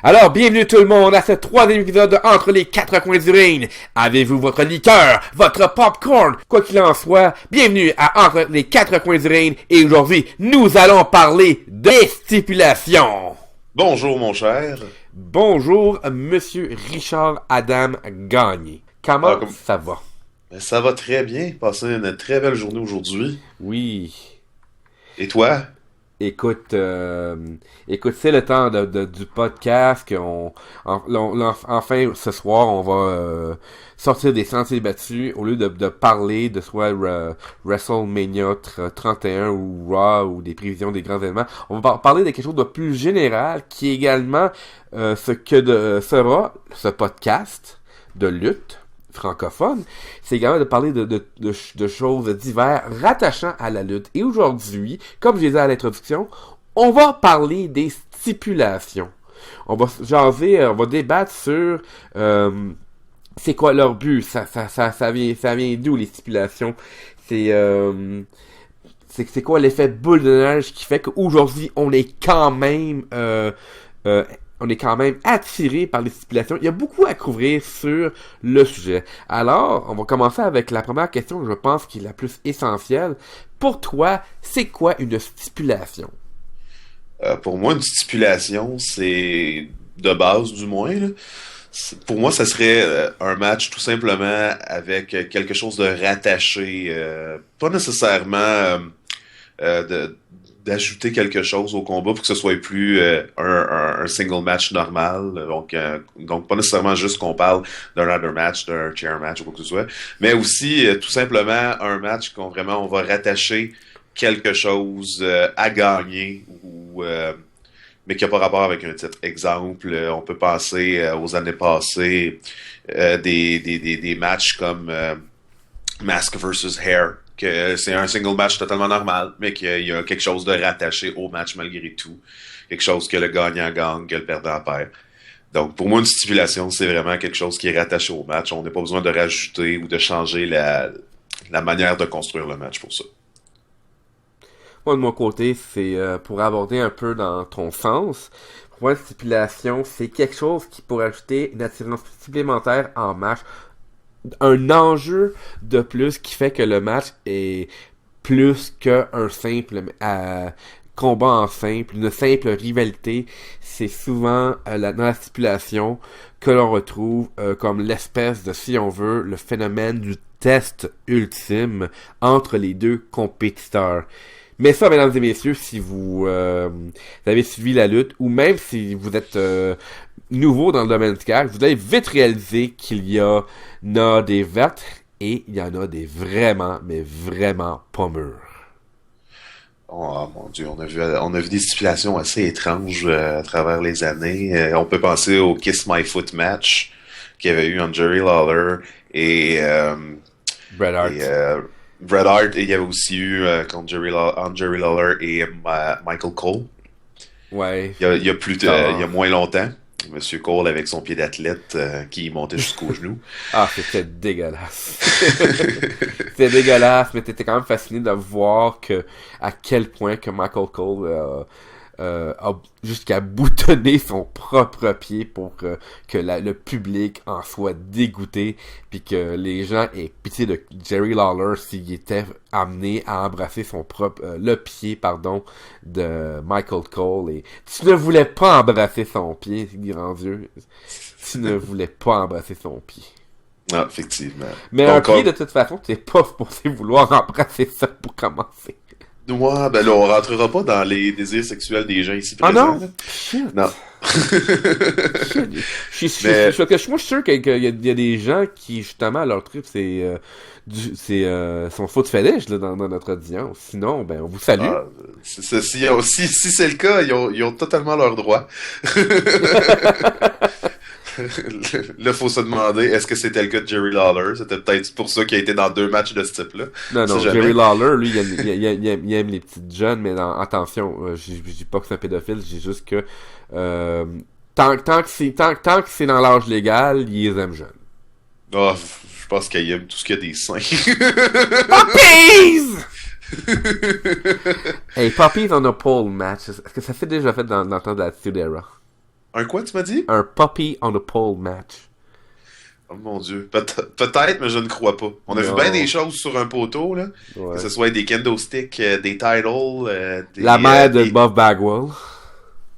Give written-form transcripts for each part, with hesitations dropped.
Alors, bienvenue tout le monde à ce troisième épisode de Entre les quatre coins du ring. Avez-vous votre liqueur, votre popcorn? Quoi qu'il en soit, bienvenue à Entre les quatre coins du ring. Et aujourd'hui, nous allons parler des stipulations. Bonjour mon cher. Bonjour, Monsieur Richard Adam Gagné. Comment ça va? Ça va très bien. Passé une très belle journée aujourd'hui. Oui. Et toi? Écoute, c'est le temps du podcast enfin, ce soir, on va sortir des sentiers battus au lieu de parler de soit WrestleMania 31 ou Raw ou des prévisions des grands événements. On va parler de quelque chose de plus général qui est également ce que sera ce podcast de lutte francophone, c'est également de parler de choses diverses rattachant à la lutte. Et aujourd'hui, comme je disais à l'introduction, on va parler des stipulations. On va jaser, on va débattre sur c'est quoi leur but, ça vient d'où les stipulations, c'est quoi l'effet boule de neige qui fait qu'aujourd'hui on est quand même attiré par les stipulations. Il y a beaucoup à couvrir sur le sujet. Alors, on va commencer avec la première question que je pense qui est la plus essentielle. Pour toi, c'est quoi une stipulation? Pour moi, une stipulation, c'est de base du moins. Là. Pour moi, ça serait un match tout simplement avec quelque chose de rattaché. Pas nécessairement d'ajouter quelque chose au combat pour que ce soit plus un single match normal. Donc pas nécessairement juste qu'on parle d'un ladder match, d'un chair match ou quoi que ce soit, mais aussi tout simplement un match qu'on vraiment on va rattacher quelque chose à gagner ou mais qui n'a pas rapport avec un titre. Exemple, on peut penser aux années passées des matchs comme Mask versus Hair, que c'est un single match totalement normal, mais qu'il y a quelque chose de rattaché au match malgré tout. Quelque chose que le gagnant gagne, que le perdant perd. Donc, pour moi, une stipulation, c'est vraiment quelque chose qui est rattaché au match. On n'a pas besoin de rajouter ou de changer la manière de construire le match pour ça. Moi, de mon côté, c'est pour aborder un peu dans ton sens. Pour moi, une stipulation, c'est quelque chose qui pourrait ajouter une attirance supplémentaire en match. Un enjeu de plus qui fait que le match est plus qu'un simple combat en simple, une simple rivalité. C'est souvent dans la stipulation que l'on retrouve comme l'espèce de, si on veut, le phénomène du test ultime entre les deux compétiteurs. Mais ça, mesdames et messieurs, si vous avez suivi la lutte, ou même si vous êtes nouveau dans le domaine du catch, vous allez vite réaliser qu'il y en a des vertes et il y en a des vraiment, mais vraiment pas mûres. Oh mon Dieu, on a vu des stipulations assez étranges à travers les années. On peut penser au Kiss My Foot match qu'il y avait eu entre Jerry Lawler et Bret Hart. Bret Hart, et il y avait aussi eu contre Jerry Lawler et Michael Cole. Ouais. Il y a moins longtemps. Monsieur Cole avec son pied d'athlète qui montait jusqu'aux genoux. Ah, c'était dégueulasse. C'était dégueulasse, mais t'étais quand même fasciné de voir à quel point que Michael Cole a jusqu'à boutonner son propre pied pour que le public en soit dégoûté, puis que les gens aient pitié de Jerry Lawler s'il était amené à embrasser le pied de Michael Cole. Et tu ne voulais pas embrasser son pied, grand Dieu. Tu ne voulais pas embrasser son pied. Ah, effectivement. Mais donc, un pied, de toute façon, tu n'es pas supposé vouloir embrasser ça pour commencer. Ouais, ben là, on rentrera pas dans les désirs sexuels des gens ici présents. Ah non? Shit. Non. Moi, je suis sûr qu'il y a des gens qui, justement, leur trip, c'est son foot fétiche là, dans notre audience. Sinon, ben, on vous salue. Ah, si c'est le cas, ils ont totalement leur droit. Là, faut se demander, est-ce que c'était le cas de Jerry Lawler? C'était peut-être pour ça qu'il a été dans 2 matchs de ce type-là. Non, Jerry Lawler, lui, il aime les petites jeunes, mais attention, je dis pas que c'est un pédophile, je dis juste que tant que c'est dans l'âge légal, il les aime jeunes. Oh, je pense qu'il aime tout ce qui a des seins. Puppies! Hey, Puppies on a pole match. Est-ce que ça s'est déjà fait dans le temps de la Attitude Era? Un quoi, tu m'as dit? Un puppy on the pole match. Oh mon Dieu. Peut-être, mais je ne crois pas. On a vu bien des choses sur un poteau, là. Ouais. Que ce soit des kendo sticks, des titles, La mère de Bob Bagwell.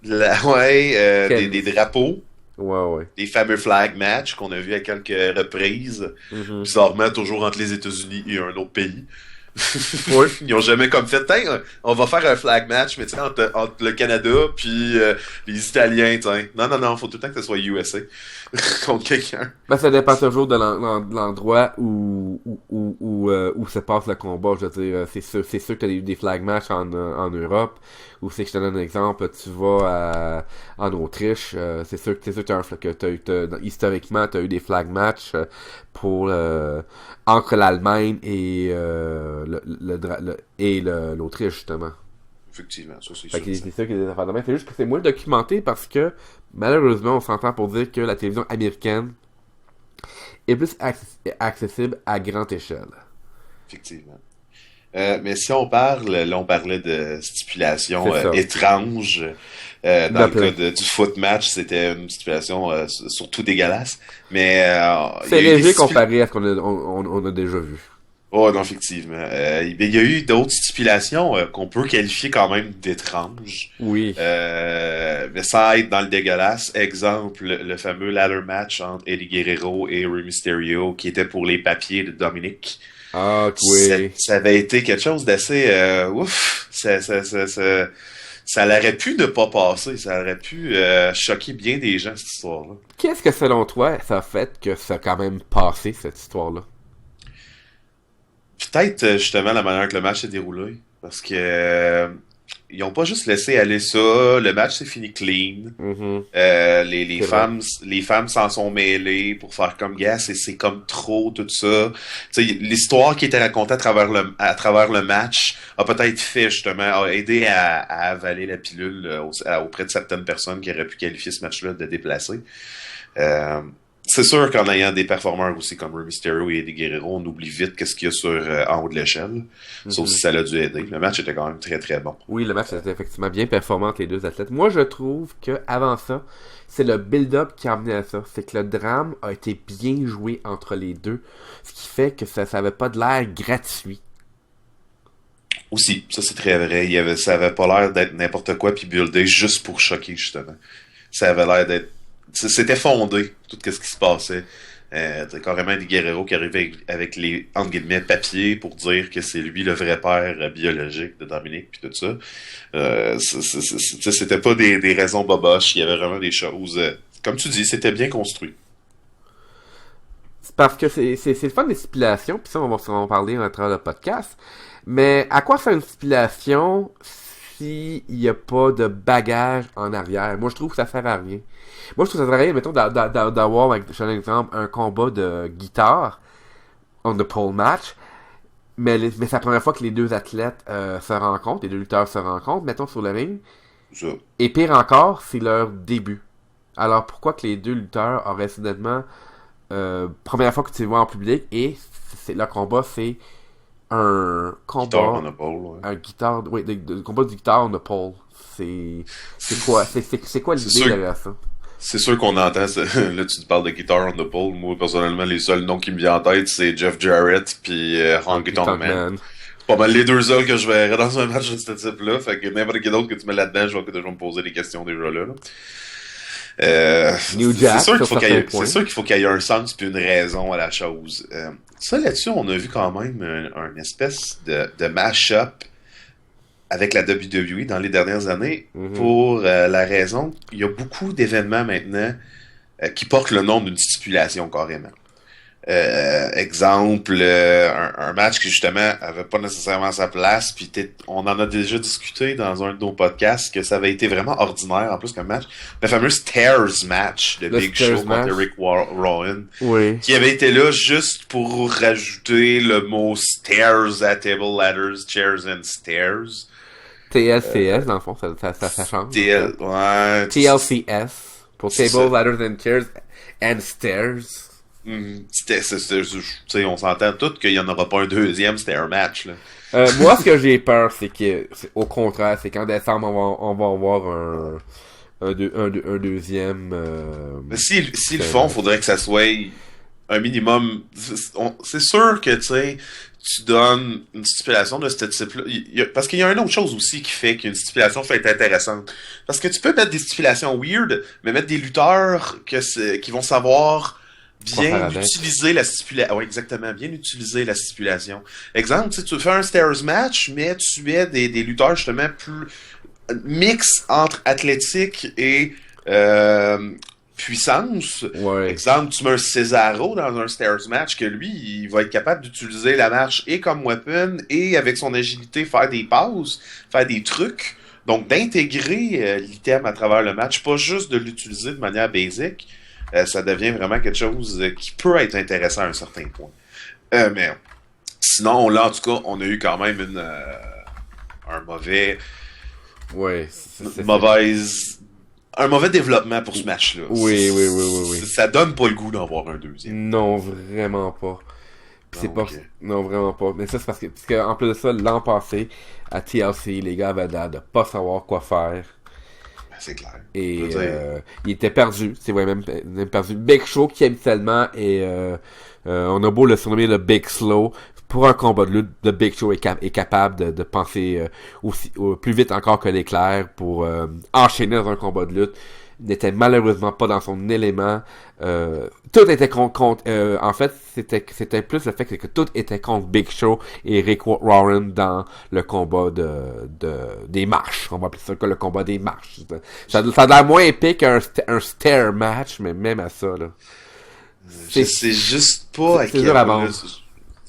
des drapeaux. Ouais. Des fameux flag match qu'on a vu à quelques reprises. Mm-hmm. Bizarrement, toujours entre les États-Unis et un autre pays. Ouais. Ils ont jamais comme fait, tiens, on va faire un flag match, mais tu sais, entre le Canada puis les Italiens, tiens. Non, faut tout le temps que ce soit USA contre quelqu'un. Ben, ça dépend toujours de l'endroit où se passe le combat. Je veux dire, c'est sûr que t'as eu des flag matchs en Europe. Ou c'est que je te donne un exemple, tu vas en Autriche, c'est sûr que historiquement, t'as eu des flag matchs pour entre l'Allemagne et l'Autriche, justement. Effectivement, ça c'est Fait sûr. que c'est sûr qu'il y a des affaires de même. C'est juste que c'est moins documenté parce que, malheureusement, on s'entend pour dire que la télévision américaine est plus accessible à grande échelle. Effectivement. Mais si on parle, là on parlait de stipulation C'est ça. étrange. Dans De le cas du foot match, c'était une stipulation surtout dégueulasse. Mais C'est il y a eu des léger comparé à ce qu'on a déjà vu. Oh non, effectivement. Il y a eu d'autres stipulations qu'on peut qualifier quand même d'étranges. Oui. Mais sans être dans le dégueulasse. Exemple, le fameux ladder match entre Eddie Guerrero et Rey Mysterio qui était pour les papiers de Dominic. Ah, oui. Ça avait été quelque chose d'assez ouf. Ça aurait pu ne pas passer. Ça aurait pu choquer bien des gens, cette histoire-là. Qu'est-ce que, selon toi, ça a fait que ça a quand même passé, cette histoire-là? Peut-être justement la manière que le match s'est déroulé. Parce que ils ont pas juste laissé aller ça. Le match s'est fini clean. Mm-hmm. Les femmes s'en sont mêlées pour faire comme gars, c'est comme trop tout ça. Tu sais, l'histoire qui était racontée à travers le match a peut-être fait justement a aidé à avaler la pilule auprès de certaines personnes qui auraient pu qualifier ce match-là de déplacé. C'est sûr qu'en ayant des performeurs aussi comme Rey Mysterio et Eddie Guerrero, on oublie vite qu'est-ce qu'il y a en haut de l'échelle. Sauf si ça l'a dû aider. Le match était quand même très très bon. Oui, le match était effectivement bien performant entre les deux athlètes. Moi, je trouve que avant ça, c'est le build-up qui a amené à ça. C'est que le drame a été bien joué entre les deux. Ce qui fait que ça avait pas de l'air gratuit. Aussi, ça c'est très vrai. Ça avait pas l'air d'être n'importe quoi puis buildé juste pour choquer, justement. Ça avait l'air d'être... C'était fondé, tout ce qui se passait. T'as carrément des Guerrero qui arrivaient avec les, entre guillemets, papiers pour dire que c'est lui le vrai père biologique de Dominic puis tout ça. C'était pas des raisons boboches. Il y avait vraiment des choses... comme tu dis, c'était bien construit. C'est parce que c'est le fun des stipulations, puis ça, on va en parler à travers le podcast. Mais à quoi faire une stipulation s'il n'y a pas de bagage en arrière? Moi, je trouve que ça sert à rien. Moi, je trouve que ça sert à rien, mettons, d'avoir, je donne un exemple, un combat de guitare on the pole match, mais c'est la première fois que les deux athlètes se rencontrent, les deux lutteurs se rencontrent, mettons, sur le ring. Ça. Et pire encore, c'est leur début. Alors, pourquoi que les deux lutteurs auraient soudainement première fois que tu les vois en public, et leur combat, c'est un combat... Guitar on the pole, ouais. Un guitare... Oui, le combat du guitare on the pole. C'est quoi? C'est quoi l'idée derrière ça? C'est sûr qu'on entend, là tu te parles de Guitar on the Pole, moi personnellement les seuls noms qui me viennent en tête c'est Jeff Jarrett puis Honky Tonk Man. C'est pas mal les deux seuls que je verrais dans un match de ce type-là, fait que n'importe qui d'autre que tu mets là-dedans, je vais me poser des questions déjà là. New Jack, c'est sûr qu'il faut qu'il y ait un sens puis une raison à la chose. Ça là-dessus, on a vu quand même une espèce de mash-up avec la WWE dans les dernières années, pour la raison qu'il y a beaucoup d'événements maintenant qui portent le nom d'une stipulation carrément. Exemple, un match qui justement avait pas nécessairement sa place, puis on en a déjà discuté dans un de nos podcasts que ça avait été vraiment ordinaire en plus qu'un match. Le fameux Stairs match de Big Show contre Eric Rowan, oui. Qui avait été là juste pour rajouter le mot stairs à table, ladders, chairs and stairs. TLCS, dans le fond, ça change. Ouais. TLCS, pour Table, Ladders and Chairs and Stairs. On s'entend tous qu'il n'y en aura pas un deuxième stair match. Là. Moi, ce que j'ai peur, c'est que, au contraire, c'est qu'en décembre, on va avoir un deuxième. Mais s'ils le font, faudrait que ça soit un minimum. C'est sûr que, tu sais, tu donnes une stipulation de ce type-là. Parce qu'il y a une autre chose aussi qui fait qu'une stipulation fait être intéressante. Parce que tu peux mettre des stipulations weird, mais mettre des lutteurs qui vont savoir bien utiliser la stipulation. Ouais, exactement, bien utiliser la stipulation. Exemple, tu fais un stairs match, mais tu mets des lutteurs justement plus mix entre athlétique et puissance. Ouais. Exemple, tu mets un Cesaro dans un stairs match que lui, il va être capable d'utiliser la marche et comme weapon et avec son agilité faire des passes, faire des trucs. Donc d'intégrer l'item à travers le match, pas juste de l'utiliser de manière basic, ça devient vraiment quelque chose qui peut être intéressant à un certain point. Mais sinon, là, en tout cas, on a eu quand même un mauvais... Ouais, un mauvais développement pour ce match-là. Oui. Ça donne pas le goût d'en voir un deuxième. Non, vraiment pas. C'est Non, pas... ok. Non, vraiment pas. Mais ça, c'est parce que en plus de ça, l'an passé, à TLC, les gars avaient l'air de pas savoir quoi faire. Ben, c'est clair. Et Je veux dire, il était perdu. C'est vrai, même perdu. Big Show, qui habituellement est... on a beau le surnommer le Big Slow. Pour un combat de lutte, The Big Show est capable de penser plus vite encore que l'éclair pour enchaîner dans un combat de lutte. Il n'était malheureusement pas dans son élément. Tout était contre... en fait, c'était plus le fait que tout était contre Big Show et Rick Warren dans le combat des marches. On va appeler ça que le combat des marches. Ça a l'air moins épique qu'un stair match, mais même à ça, là. je sais juste pas à c'est quel dur à point... vendre.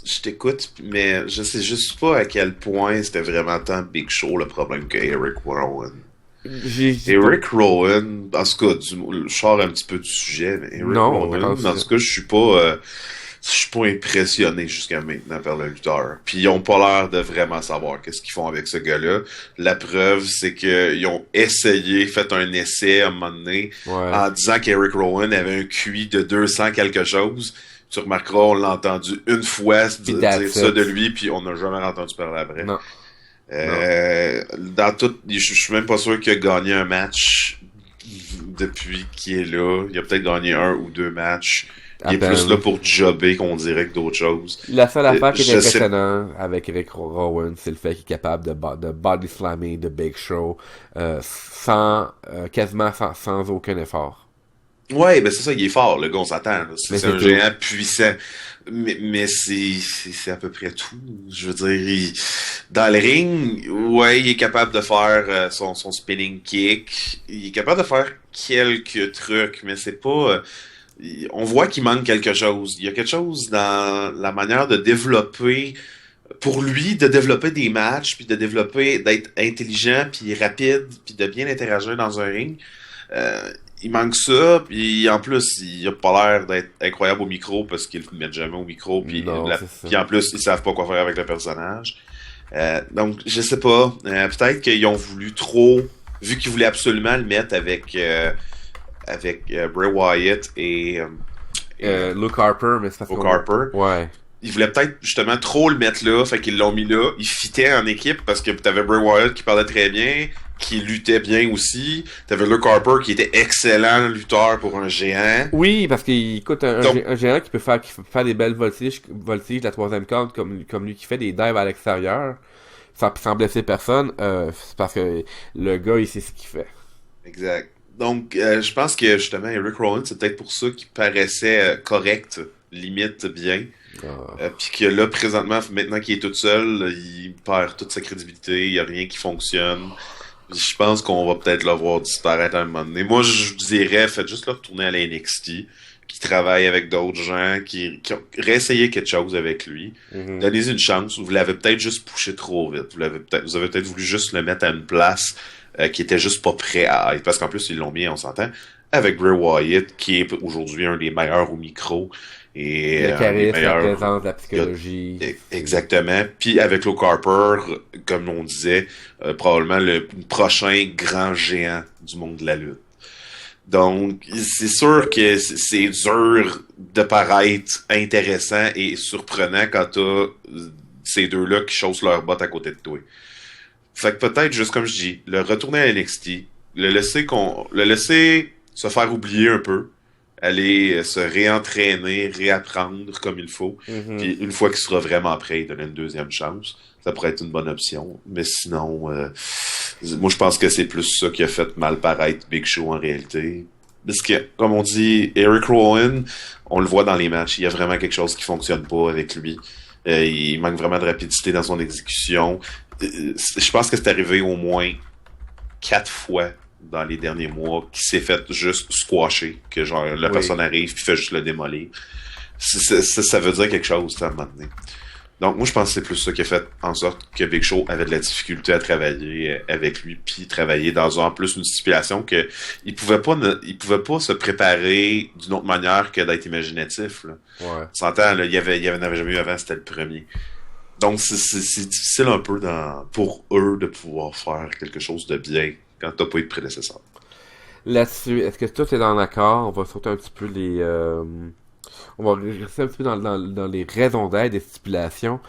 Je t'écoute, mais je sais juste pas à quel point c'était vraiment tant Big Show le problème que Eric Rowan. Eric Rowan, en tout cas, je sors un petit peu du sujet, mais Eric Rowan, en tout cas, je suis pas impressionné jusqu'à maintenant par le lutteur. Puis ils ont pas l'air de vraiment savoir qu'est-ce qu'ils font avec ce gars-là. La preuve, c'est qu'ils ont fait un essai à un moment donné, en disant qu'Eric Rowan avait un QI de 200 quelque chose. Tu remarqueras, on l'a entendu une fois dire ça de lui, puis on n'a jamais entendu parler après. Non. Dans tout, je suis même pas sûr qu'il a gagné un match depuis qu'il est là. Il a peut-être gagné un ou deux matchs. Il est plus là pour jobber qu'on dirait que d'autres choses. La seule affaire qui est impressionnante avec Rick Rowan, c'est le fait qu'il est capable de body slammer de Big Show quasiment sans aucun effort. Ouais, ben c'est ça, il est fort, le gars, on s'attend. C'est un géant puissant. Mais c'est à peu près tout. Je veux dire, dans le ring, ouais, il est capable de faire son spinning kick. Il est capable de faire quelques trucs, mais c'est pas... on voit qu'il manque quelque chose. Il y a quelque chose dans la manière de développer... Pour lui, de développer des matchs, puis d'être intelligent, puis rapide, puis de bien interagir dans un ring. Il manque ça, puis en plus, il a pas l'air d'être incroyable au micro parce qu'ils le mettent jamais au micro, puis en plus, ils savent pas quoi faire avec le personnage. Donc, je sais pas. Peut-être qu'ils ont voulu trop, vu qu'ils voulaient absolument le mettre avec Bray Wyatt et Luke Harper, mais c'est Luke Harper. Ouais. Ils voulaient peut-être justement trop le mettre là, fait qu'ils l'ont mis là. Ils fitaient en équipe parce que t'avais Bray Wyatt qui parlait très bien, qui luttait bien aussi. T'avais Luke Harper qui était excellent lutteur pour un géant. Oui, parce qu'il écoute un géant qui peut faire des belles voltiges de la troisième corde comme lui qui fait des dives à l'extérieur sans blesser personne. C'est parce que le gars il sait ce qu'il fait. Exact. Donc je pense que justement Eric Rowan, c'est peut-être pour ça qu'il paraissait correct, limite bien. Puis que là, présentement, maintenant qu'il est tout seul, il perd toute sa crédibilité, il n'y a rien qui fonctionne. Je pense qu'on va peut-être le voir disparaître à un moment donné. Moi, je dirais, faites juste le retourner à la NXT, qui travaille avec d'autres gens, qui ont réessayé quelque chose avec lui. Mm-hmm. Donnez-y une chance. Vous l'avez peut-être juste poussé trop vite. Vous avez peut-être voulu juste le mettre à une place qui était juste pas prêt à être. Parce qu'en plus, ils l'ont mis, on s'entend, avec Bray Wyatt, qui est aujourd'hui un des meilleurs au micro. Et le charisme, la présence, la psychologie. Exactement. Puis avec Luke Harper, comme on disait, probablement le prochain grand géant du monde de la lutte. Donc, c'est sûr que c'est dur de paraître intéressant et surprenant quand t'as ces deux-là qui chaussent leurs bottes à côté de toi. Fait que peut-être, juste comme je dis, le retourner à NXT, le laisser se faire oublier un peu, aller se réentraîner, réapprendre comme il faut. Mhm. Puis une fois qu'il sera vraiment prêt, il donner une deuxième chance. Ça pourrait être une bonne option. Mais sinon, moi je pense que c'est plus ça qui a fait mal paraître Big Show en réalité. Parce que, comme on dit, Eric Rowan, on le voit dans les matchs, il y a vraiment quelque chose qui fonctionne pas avec lui. Il manque vraiment de rapidité dans son exécution. Je pense que c'est arrivé au moins 4 fois dans les derniers mois qui s'est fait juste squasher, que genre la Oui. personne arrive et fait juste le démolir. Ça veut dire quelque chose, ça, à un moment donné. Donc moi je pense que c'est plus ça qui a fait en sorte que Big Show avait de la difficulté à travailler avec lui, puis travailler dans en plus une stipulation que il pouvait pas se préparer d'une autre manière que d'être imaginatif. Là. Ouais. On s'entend, là, il y avait jamais eu avant, c'était le premier. Donc c'est difficile un peu pour eux de pouvoir faire quelque chose de bien quand t'as pas eu de prédécesseur. Là-dessus, est-ce que tout est dans l'accord? On va sauter un petit peu les... on va rester un petit peu dans les raisons d'être des stipulations.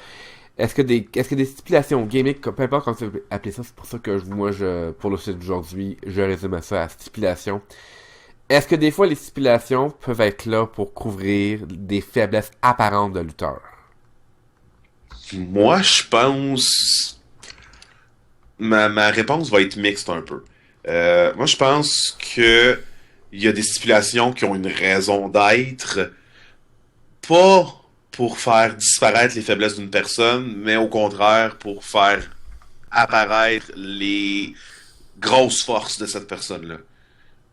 Est-ce que des stipulations gimmick, peu importe comment tu veux appeler ça, c'est pour ça que pour le site d'aujourd'hui, je résume à ça à stipulation. Est-ce que des fois les stipulations peuvent être là pour couvrir des faiblesses apparentes de lutteurs? Moi, je pense... ma réponse va être mixte un peu. Moi, je pense que il y a des stipulations qui ont une raison d'être, pas pour faire disparaître les faiblesses d'une personne, mais au contraire pour faire apparaître les grosses forces de cette personne-là.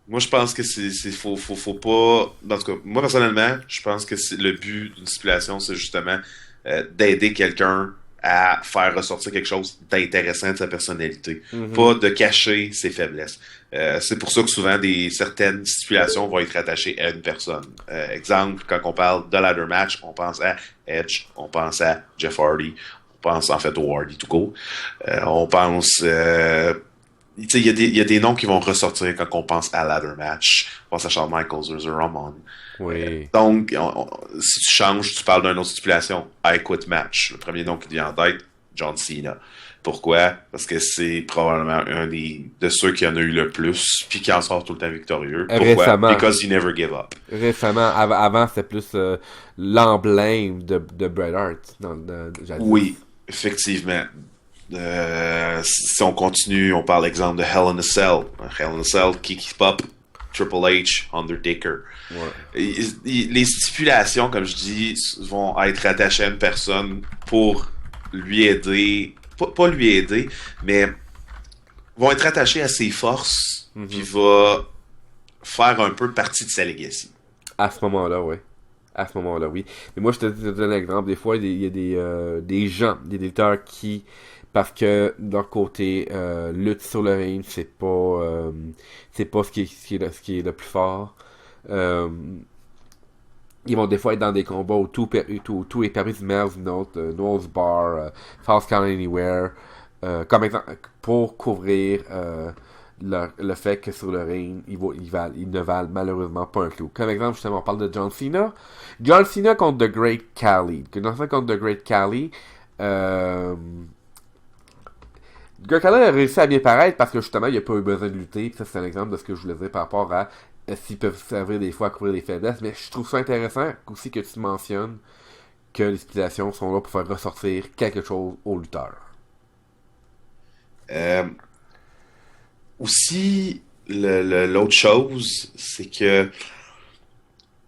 Moi, je pense que faut pas. En tout cas, moi personnellement, je pense que le but d'une stipulation, c'est justement d'aider quelqu'un à faire ressortir quelque chose d'intéressant de sa personnalité, Mhm. pas de cacher ses faiblesses. C'est pour ça que souvent certaines stipulations vont être attachées à une personne. Exemple, quand on parle de ladder match, on pense à Edge, on pense à Jeff Hardy, on pense en fait au Hardy tout court. On pense tu sais, il y a des noms qui vont ressortir quand on pense à ladder match. On pense à Shawn Michaels, Razor Ramon. Oui. Donc, si tu changes, tu parles d'une autre stipulation. I quit match. Le premier nom qui te vient en tête, John Cena. Pourquoi? Parce que c'est probablement de ceux qui en a eu le plus, puis qui en sort tout le temps victorieux. Pourquoi? Récemment. Because he never give up. Récemment, avant c'était plus l'emblème de Bret Hart jadis. Oui, effectivement. Si on continue, on parle exemple de Hell in a Cell. Hell in a Cell, Kiki Pop, Triple H, Undertaker. Ouais. Les stipulations, comme je dis, vont être attachées à une personne pour lui aider, pas lui aider, mais vont être attachées à ses forces, puis Mhm. va faire un peu partie de sa legacy. À ce moment-là, oui. À ce moment-là, oui. Mais moi, je te donne un exemple. Des fois, il y a des gens, des lutteurs qui, parce que de leur côté, lutte sur le ring, c'est pas ce qui est le plus fort. Euh, Ils vont des fois être dans des combats où tout est permis de mettre Nose Bar, False Count Anywhere, comme exemple, pour couvrir le fait que sur le ring, ils ne valent malheureusement pas un clou. Comme exemple, justement, on parle de John Cena. John Cena contre The Great Khali. John Cena contre The Great Khali. Euh, Great Khali a réussi à bien paraître parce que justement, il n'a pas eu besoin de lutter. Puis ça, c'est un exemple de ce que je voulais dire par rapport à s'ils peuvent servir des fois à couvrir des faiblesses. Mais je trouve ça intéressant aussi que tu mentionnes que les stipulations sont là pour faire ressortir quelque chose aux lutteurs. Euh, Aussi, l'autre chose, c'est que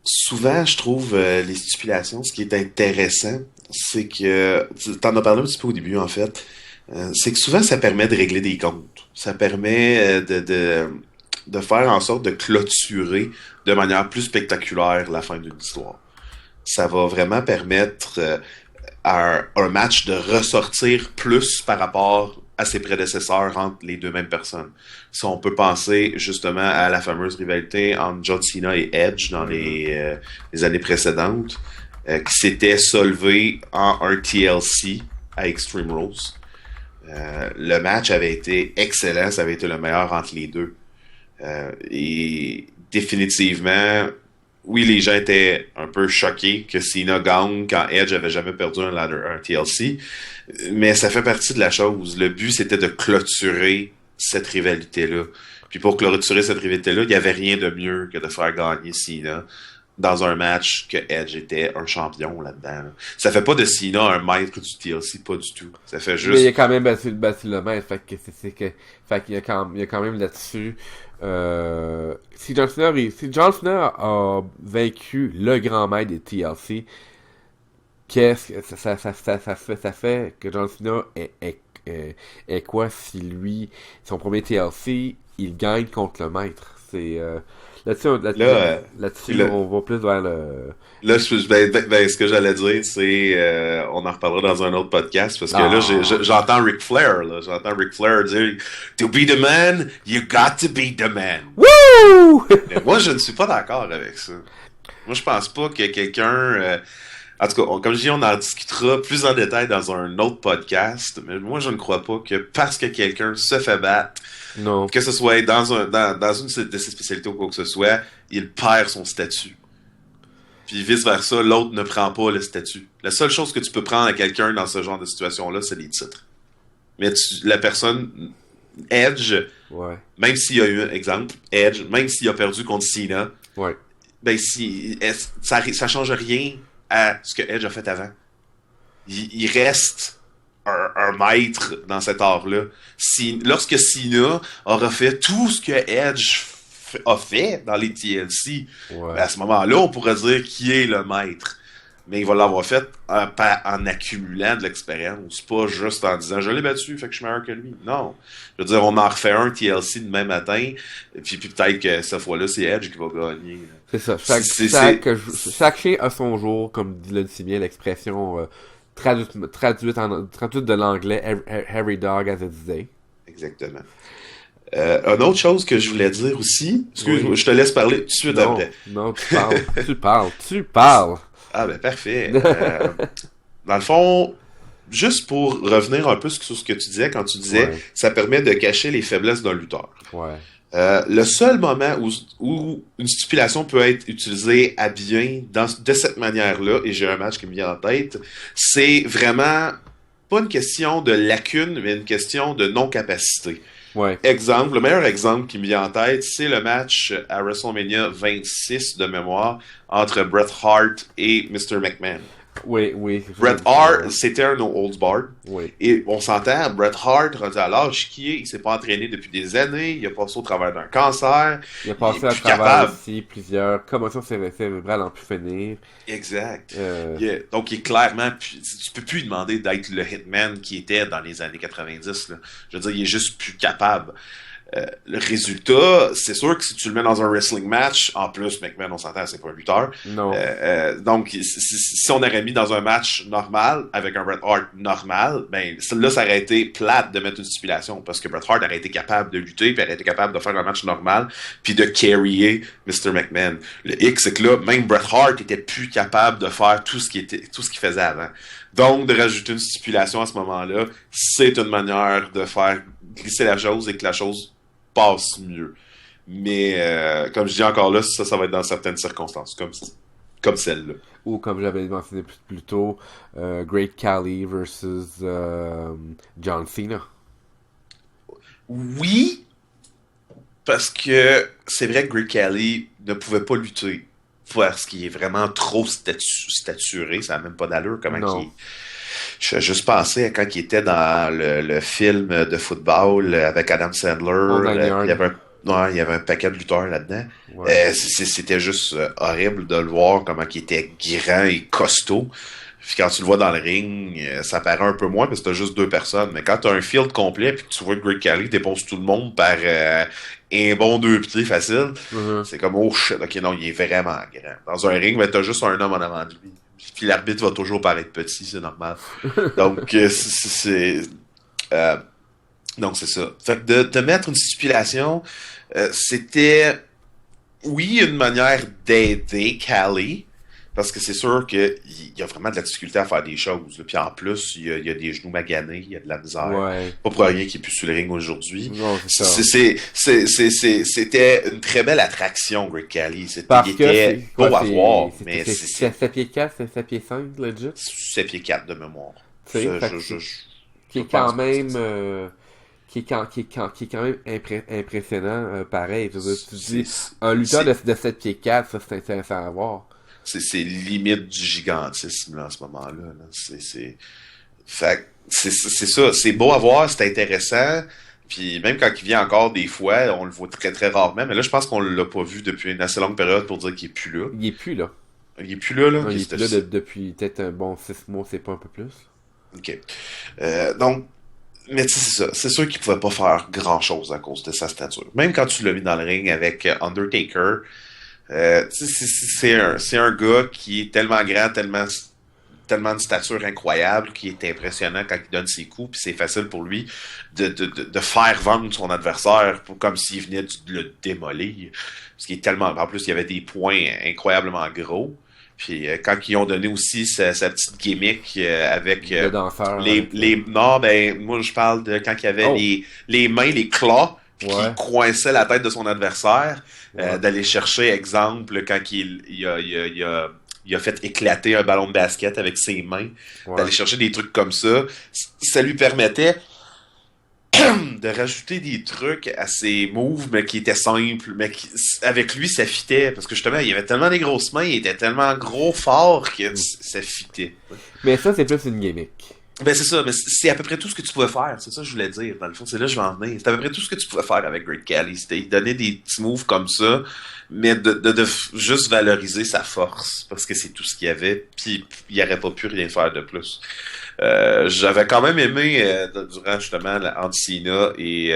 souvent, je trouve les stipulations, ce qui est intéressant, c'est que, tu t'en as parlé un petit peu au début en fait, c'est que souvent ça permet de régler des comptes. Ça permet de faire en sorte de clôturer de manière plus spectaculaire la fin d'une histoire. Ça va vraiment permettre à un match de ressortir plus par rapport à ses prédécesseurs entre les deux mêmes personnes. Si on peut penser justement à la fameuse rivalité entre John Cena et Edge dans les années précédentes, qui s'était solvée en un TLC à Extreme Rules. Le match avait été excellent, ça avait été le meilleur entre les deux. Et définitivement, oui, les gens étaient un peu choqués que Cena gagne quand Edge avait jamais perdu un TLC, mais ça fait partie de la chose. Le but, c'était de clôturer cette rivalité-là. Puis pour clôturer cette rivalité-là, il n'y avait rien de mieux que de faire gagner Cena dans un match que Edge était un champion là-dedans. Là. Ça fait pas de Cena un maître du TLC, pas du tout. Ça fait juste... Mais il a quand même battu le maître, fait qu'il y a quand même là-dessus... si John Cena a vaincu le grand maître des TLC, qu'est-ce que ça fait que John Cena est quoi si lui, son premier TLC, il gagne contre le maître? C'est... là-dessus, on va plus vers le... Là, ce que j'allais dire, c'est... on en reparlera dans un autre podcast, parce que là, j'entends Ric Flair, là. J'entends Ric Flair dire « To be the man, you got to be the man. » Woo! Moi, je ne suis pas d'accord avec ça. Moi, je pense pas que quelqu'un... en tout cas, comme je dis, on en discutera plus en détail dans un autre podcast, mais moi, je ne crois pas que parce que quelqu'un se fait battre, non. Que ce soit dans une de ses spécialités ou quoi que ce soit, il perd son statut. Puis vice-versa, l'autre ne prend pas le statut. La seule chose que tu peux prendre à quelqu'un dans ce genre de situation-là, c'est les titres. Mais la personne, Edge, ouais. Même s'il y a eu un exemple, Edge, même s'il a perdu contre Cena, ouais. Ben ça change rien à ce que Edge a fait avant. Il reste un maître dans cet art-là. Lorsque Cena aura fait tout ce que Edge a fait dans les TLC, ouais. Ben à ce moment-là, on pourrait dire qui est le maître. Mais il va l'avoir fait en accumulant de l'expérience, pas juste en disant « je l'ai battu, fait que je suis meilleur que lui ». Non. Je veux dire, on en refait un TLC demain matin, puis peut-être que cette fois-là, c'est Edge qui va gagner. C'est ça. Chaque chien a son jour, comme le dit si bien l'expression traduite de l'anglais « Every dog has its day ». Exactement. Une autre chose que je voulais dire aussi, excuse-moi, oui. Je te laisse parler tout de suite après. Non, tu parles. Ah ben parfait. Dans le fond, juste pour revenir un peu sur ce que tu disais quand tu disais ouais. Ça permet de cacher les faiblesses d'un lutteur. Ouais. Le seul moment où une stipulation peut être utilisée à bien de cette manière-là, et j'ai un match qui me vient en tête, c'est vraiment pas une question de lacune, mais une question de non-capacité. Ouais. Exemple, le meilleur exemple qui me vient en tête, c'est le match à WrestleMania 26 de mémoire entre Bret Hart et Mr. McMahon. Oui. Bret Hart, c'était un no holds barred. Oui. Et on s'entend, Bret Hart, rendu à l'âge qui est, il s'est pas entraîné depuis des années, il a passé au travers d'un cancer. Il a passé à travers aussi plusieurs commotions cérébrales en pu finir. Exact. Donc, il est clairement, tu peux plus lui demander d'être le hitman qui était dans les années 90. Là. Je veux dire, il est juste plus capable. Le résultat, c'est sûr que si tu le mets dans un wrestling match, en plus, McMahon, on s'entend, c'est pas un lutteur. Non. Donc, si on aurait mis dans un match normal, avec un Bret Hart normal, ben là, ça aurait été plate de mettre une stipulation, parce que Bret Hart aurait été capable de lutter, puis aurait été capable de faire un match normal, puis de carryer Mr. McMahon. Le X, c'est que là, même Bret Hart était plus capable de faire tout ce qu'il faisait avant. Donc, de rajouter une stipulation à ce moment-là, c'est une manière de faire glisser la chose et que la chose passe mieux. Mais comme je dis encore là, ça va être dans certaines circonstances, comme celle-là. Ou comme j'avais mentionné plus tôt, Great Khali versus John Cena. Oui, parce que c'est vrai que Great Khali ne pouvait pas lutter parce qu'il est vraiment trop staturé, ça n'a même pas d'allure comment il... Je juste pensé à quand il était dans le film de football avec Adam Sandler. Il y avait un paquet de lutteurs là-dedans. Ouais. C'était juste horrible de le voir comment il était grand et costaud. Puis quand tu le vois dans le ring, ça paraît un peu moins parce que t'as juste deux personnes. Mais quand t'as un field complet et que tu vois Great Khali t'éponces tout le monde par un bon 2 pieds facile, c'est comme oh shit, ok non, il est vraiment grand. Dans un ring, ben, t'as juste un homme en avant de lui. Puis l'arbitre va toujours paraître petit, c'est normal. Donc, donc, c'est ça. Fait que de mettre une stipulation, c'était, oui, une manière d'aider Khali, parce que c'est sûr qu'il y a vraiment de la difficulté à faire des choses. Puis en plus, il y a des genoux maganés, il y a de la misère. Ouais. Pas pour rien qu'il est plus sur le ring aujourd'hui. Non, c'est ça. C'était une très belle attraction, Great Khali. C'était beau à voir. Mais c'est 7 pieds 4, c'est 7 pieds 5, legit? 7 pieds 4 de mémoire. Qui est quand même... qui est quand même impressionnant, pareil. Je veux dire, tu dis, C'est, un lutteur c'est, de 7 pieds 4, ça c'est intéressant à voir. c'est limite du gigantisme, là, en ce moment-là. Là. Fait que c'est ça. C'est beau à voir, c'est intéressant. Puis même quand il vient encore des fois, on le voit très très rarement. Mais là, je pense qu'on l'a pas vu depuis une assez longue période pour dire qu'il est plus là. Il est plus là. Il est plus là, là. Non, Ok, il est plus là depuis peut-être un bon 6 mois, c'est pas un peu plus. ok. Donc, mais tu sais, c'est ça. C'est sûr qu'il pouvait pas faire grand-chose à cause de sa stature. Même quand tu l'as mis dans le ring avec Undertaker, tu sais, c'est un gars qui est tellement grand, tellement de stature incroyable, qui est impressionnant quand il donne ses coups, puis c'est facile pour lui de faire vendre son adversaire comme s'il venait de le démolir. Parce qu'il est tellement... En plus, il y avait des points incroyablement gros. Puis quand ils ont donné aussi sa petite gimmick avec Le danseur. Non, ben moi je parle de quand il y avait Oh. les mains, les claws, puis Ouais. qui coinçait la tête de son adversaire, Ouais. d'aller chercher, exemple, quand il a fait éclater un ballon de basket avec ses mains, Ouais. d'aller chercher des trucs comme ça. Ça lui permettait de rajouter des trucs à ses moves, mais qui étaient simples, mais qui, avec lui, ça fitait. Parce que justement, il avait tellement des grosses mains, il était tellement gros, fort, que ça fitait. Mais ça, c'est plus une gimmick. Ben c'est ça, mais c'est à peu près tout ce que tu pouvais faire. C'est ça que je voulais dire. Dans le fond, c'est là que je vais en venir. C'est à peu près tout ce que tu pouvais faire avec Great Khali. C'était il donnait des petits moves comme ça, mais de juste valoriser sa force, parce que c'est tout ce qu'il y avait, puis il n'aurait pas pu rien faire de plus. J'avais quand même aimé, durant justement entre Cena et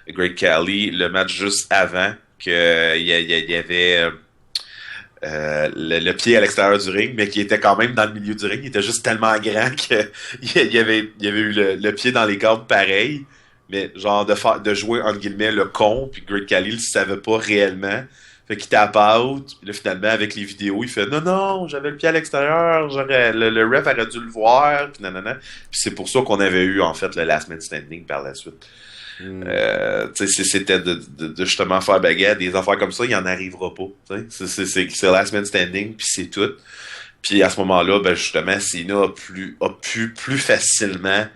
Great Khali, le match juste avant, qu'il y avait... le pied à l'extérieur du ring, mais qui était quand même dans le milieu du ring. Il était juste tellement grand que il y avait eu le pied dans les cordes pareil, mais genre de jouer entre guillemets le con, puis Great Khali le savait pas réellement. Fait qu'il tape out, puis là finalement avec les vidéos, il fait non, j'avais le pied à l'extérieur, le ref aurait dû le voir, puis nanana. Puis c'est pour ça qu'on avait eu en fait le Last Man Standing par la suite. C'était de justement faire baguette, des affaires comme ça, il n'y en arrivera pas. C'est Last Man Standing, puis c'est tout. Puis à ce moment-là, ben justement, Cena a pu plus facilement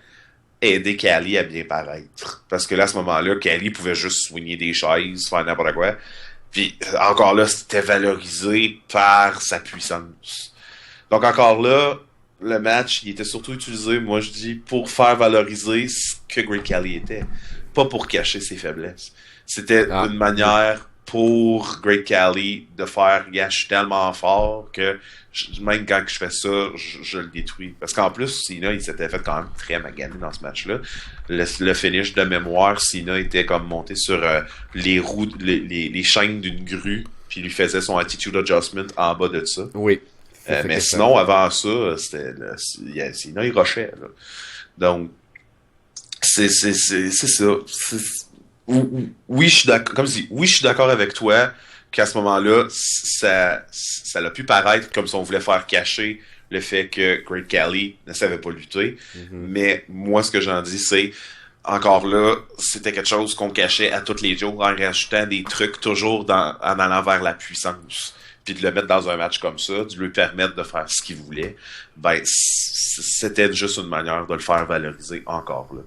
aider Khali à bien paraître. Parce que là, à ce moment-là, Khali pouvait juste soigner des chaises, faire n'importe quoi. Puis encore là, c'était valorisé par sa puissance. Donc encore là, le match, il était surtout utilisé, moi je dis, pour faire valoriser ce que Great Khali était. Pas pour cacher ses faiblesses. C'était une manière pour Great Khali de faire, gars, je suis tellement fort que même quand je fais ça, je le détruis. Parce qu'en plus, Cena, il s'était fait quand même très magané dans ce match-là. Le finish de mémoire, Cena était comme monté sur les roues, les chaînes d'une grue, puis il lui faisait son attitude adjustment en bas de ça. Oui. Mais sinon, avant ça, Cena, il rushait. Là. Donc, c'est ça. Oui, je suis d'accord. Comme je dis, oui, je suis d'accord avec toi qu'à ce moment-là, ça l'a pu paraître comme si on voulait faire cacher le fait que Great Khali ne savait pas lutter. Mais moi, ce que j'en dis, c'est encore là, c'était quelque chose qu'on cachait à tous les jours en rajoutant des trucs toujours en allant vers la puissance. Puis de le mettre dans un match comme ça, de lui permettre de faire ce qu'il voulait, ben c'était juste une manière de le faire valoriser encore là.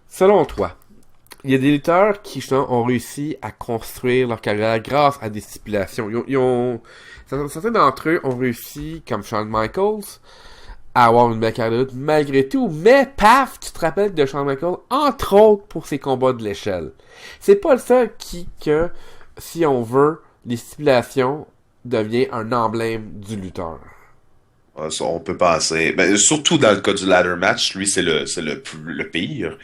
Selon toi, il y a des lutteurs qui justement ont réussi à construire leur carrière grâce à des stipulations. Certains d'entre eux ont réussi, comme Shawn Michaels, à avoir une belle carrière de lutte malgré tout. Mais paf, tu te rappelles de Shawn Michaels, entre autres pour ses combats de l'échelle. C'est pas le seul que, si on veut, les stipulations devient un emblème du lutteur. Ça, on peut passer. Ben, surtout dans le cas du ladder match, lui, c'est le pire.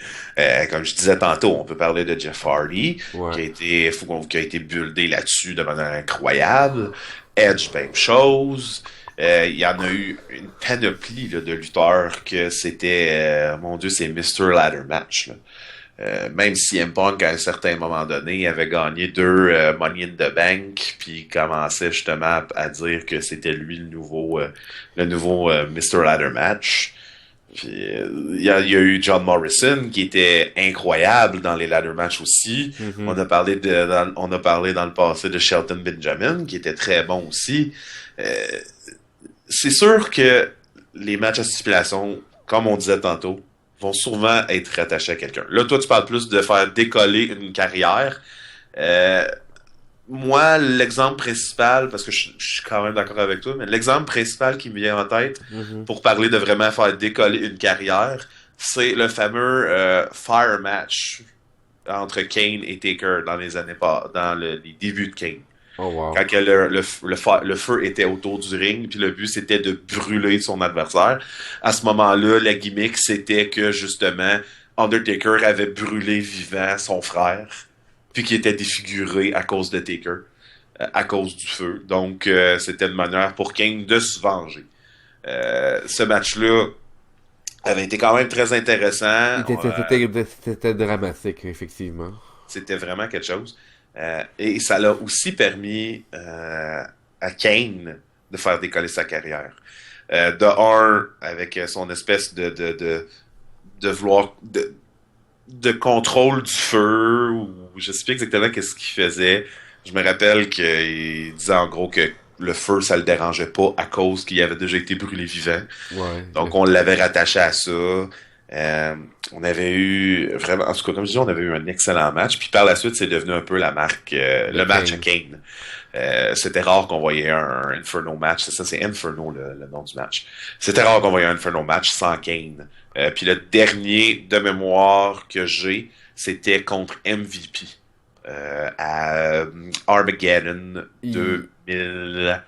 Comme je disais tantôt, on peut parler de Jeff Hardy, qui a été buildé là-dessus de manière incroyable. Edge, même chose. Il y en a eu une panoplie là, de lutteurs que c'était, mon Dieu, c'est Mr. Ladder Match. Là. Même si CM Punk, à un certain moment donné, avait gagné 2 Money in the Bank, puis commençait justement à dire que c'était lui le nouveau Mr. Ladder Match. Puis il y a eu John Morrison qui était incroyable dans les ladder match aussi. On a parlé dans le passé de Shelton Benjamin qui était très bon aussi. C'est sûr que les matchs à stipulation, comme on disait tantôt, vont souvent être rattachés à quelqu'un. Là, toi, tu parles plus de faire décoller une carrière. Euh, Moi, l'exemple principal, parce que je suis quand même d'accord avec toi, mais l'exemple principal qui me vient en tête Mhm. pour parler de vraiment faire décoller une carrière, c'est le fameux Fire Match entre Kane et Taker dans les années dans les débuts de Kane. Oh, wow. Quand que le feu était autour du ring, puis le but c'était de brûler son adversaire. À ce moment-là, la gimmick c'était que justement Undertaker avait brûlé vivant son frère, puis qui était défiguré à cause de Taker, à cause du feu. Donc c'était une manière pour Kane de se venger. Ce match-là avait été quand même très intéressant. C'était dramatique, effectivement. C'était vraiment quelque chose. Et ça l'a aussi permis à Kane de faire décoller sa carrière. De un, avec son espèce de vouloir de contrôle du feu, ou je sais plus exactement qu'est-ce qu'il faisait. Je me rappelle qu'il disait en gros que le feu, ça le dérangeait pas à cause qu'il avait déjà été brûlé vivant. Ouais. Donc, on l'avait rattaché à ça. On avait eu vraiment, en tout cas, comme je dis, on avait eu un excellent match. Puis par la suite, c'est devenu un peu la marque, le match à Kane. C'était rare qu'on voyait un Inferno match. C'est ça, c'est Inferno le nom du match. C'était rare qu'on voyait un Inferno match sans Kane. Puis le dernier de mémoire que j'ai, c'était contre MVP à Armageddon Il... 2000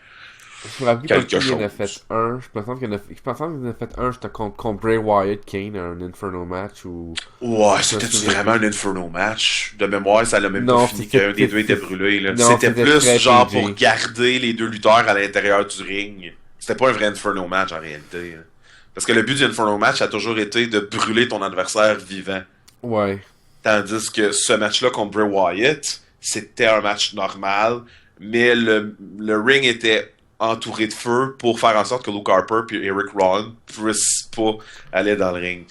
Je me rappelle pas quelque qu'il en a chose. fait un. Je pense qu'il en a fait un, j'étais contre Bray Wyatt, Kane, un Inferno match ou... Ouais, Je me c'était souviens vraiment plus. un Inferno match. De mémoire, ça l'a même pas Non, fini qu'un des deux était brûlé. Là. non, C'était c'était plus très genre PG. pour garder les deux lutteurs à l'intérieur du ring. C'était pas un vrai Inferno match en réalité. Là. Parce que le but du Inferno match a toujours été de brûler ton adversaire vivant. Ouais. Tandis que ce match-là contre Bray Wyatt, c'était un match normal, mais le ring était entouré de feu pour faire en sorte que Luke Harper et Eric Rowan puissent pas aller dans le ring.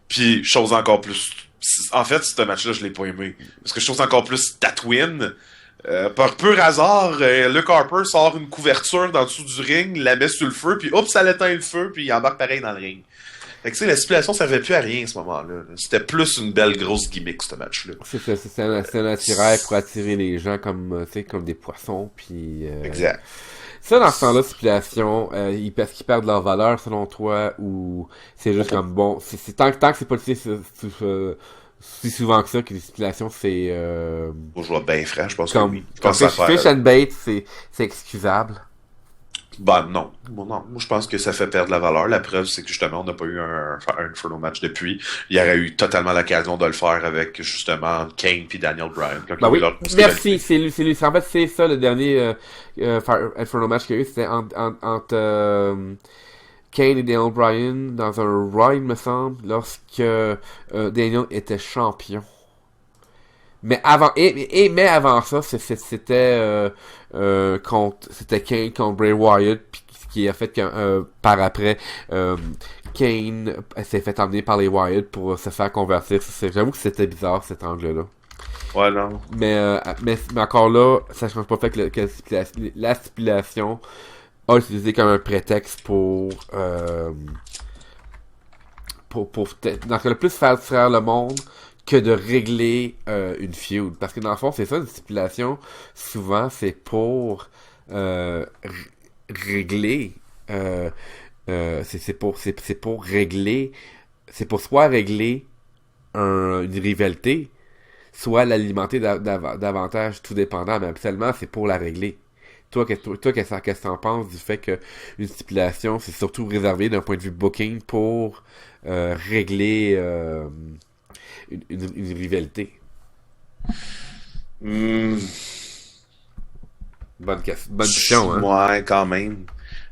Puis, chose encore plus... En fait, ce match-là, je l'ai pas aimé. Parce que chose encore plus Tatooine, par pur hasard, Luke Harper sort une couverture dans dessous du ring, la met sur le feu, puis hop, ça l'éteint le feu, puis il embarque pareil dans le ring. Fait que, tu sais, la stipulation servait plus à rien à ce moment-là. Là. C'était plus une belle grosse gimmick, ce match-là. C'est un attirail pour attirer les gens comme, tu sais, comme des poissons, puis... Exact. Ça, dans ce temps-là, stipulation, est-ce qu'ils perdent leur valeur, selon toi, ou c'est juste comme, bon, tant que c'est pas si souvent que ça, que les stipulations, c'est... Moi, je vois bien franc, je pense que comme, oui. Je comme pense que ça fish fait... and bait, c'est excusable. Ben non. Bon, non. Moi, je pense que ça fait perdre la valeur. La preuve, c'est que justement, on n'a pas eu un Inferno match depuis. Il y aurait eu totalement l'occasion de le faire avec, justement, Kane puis Daniel Bryan. Ben oui, merci, c'est lui. En fait, c'est ça, le dernier Inferno match qu'il y a eu, c'était entre Kane et Daniel Bryan dans un Raw, il me semble, lorsque Daniel était champion. Mais avant ça, c'était Kane contre Bray Wyatt, puis ce qui a fait que par après Kane s'est fait emmener par les Wyatt pour se faire convertir. J'avoue que c'était bizarre cet angle-là. Ouais, non. Mais encore là, ça change pas le fait que la stipulation a utilisé comme un prétexte pour dans ce cas-là, plus faire distraire le monde que de régler une feud. Parce que dans le fond, c'est ça, une stipulation, souvent, c'est pour régler c'est pour régler c'est pour soit régler une rivalité, soit l'alimenter davantage, tout dépendant, mais absolument, c'est pour la régler. Toi, qu'est-ce que t'en penses du fait que une stipulation, c'est surtout réservé d'un point de vue booking pour régler une rivalité? Bonne question, hein? Ouais, quand même.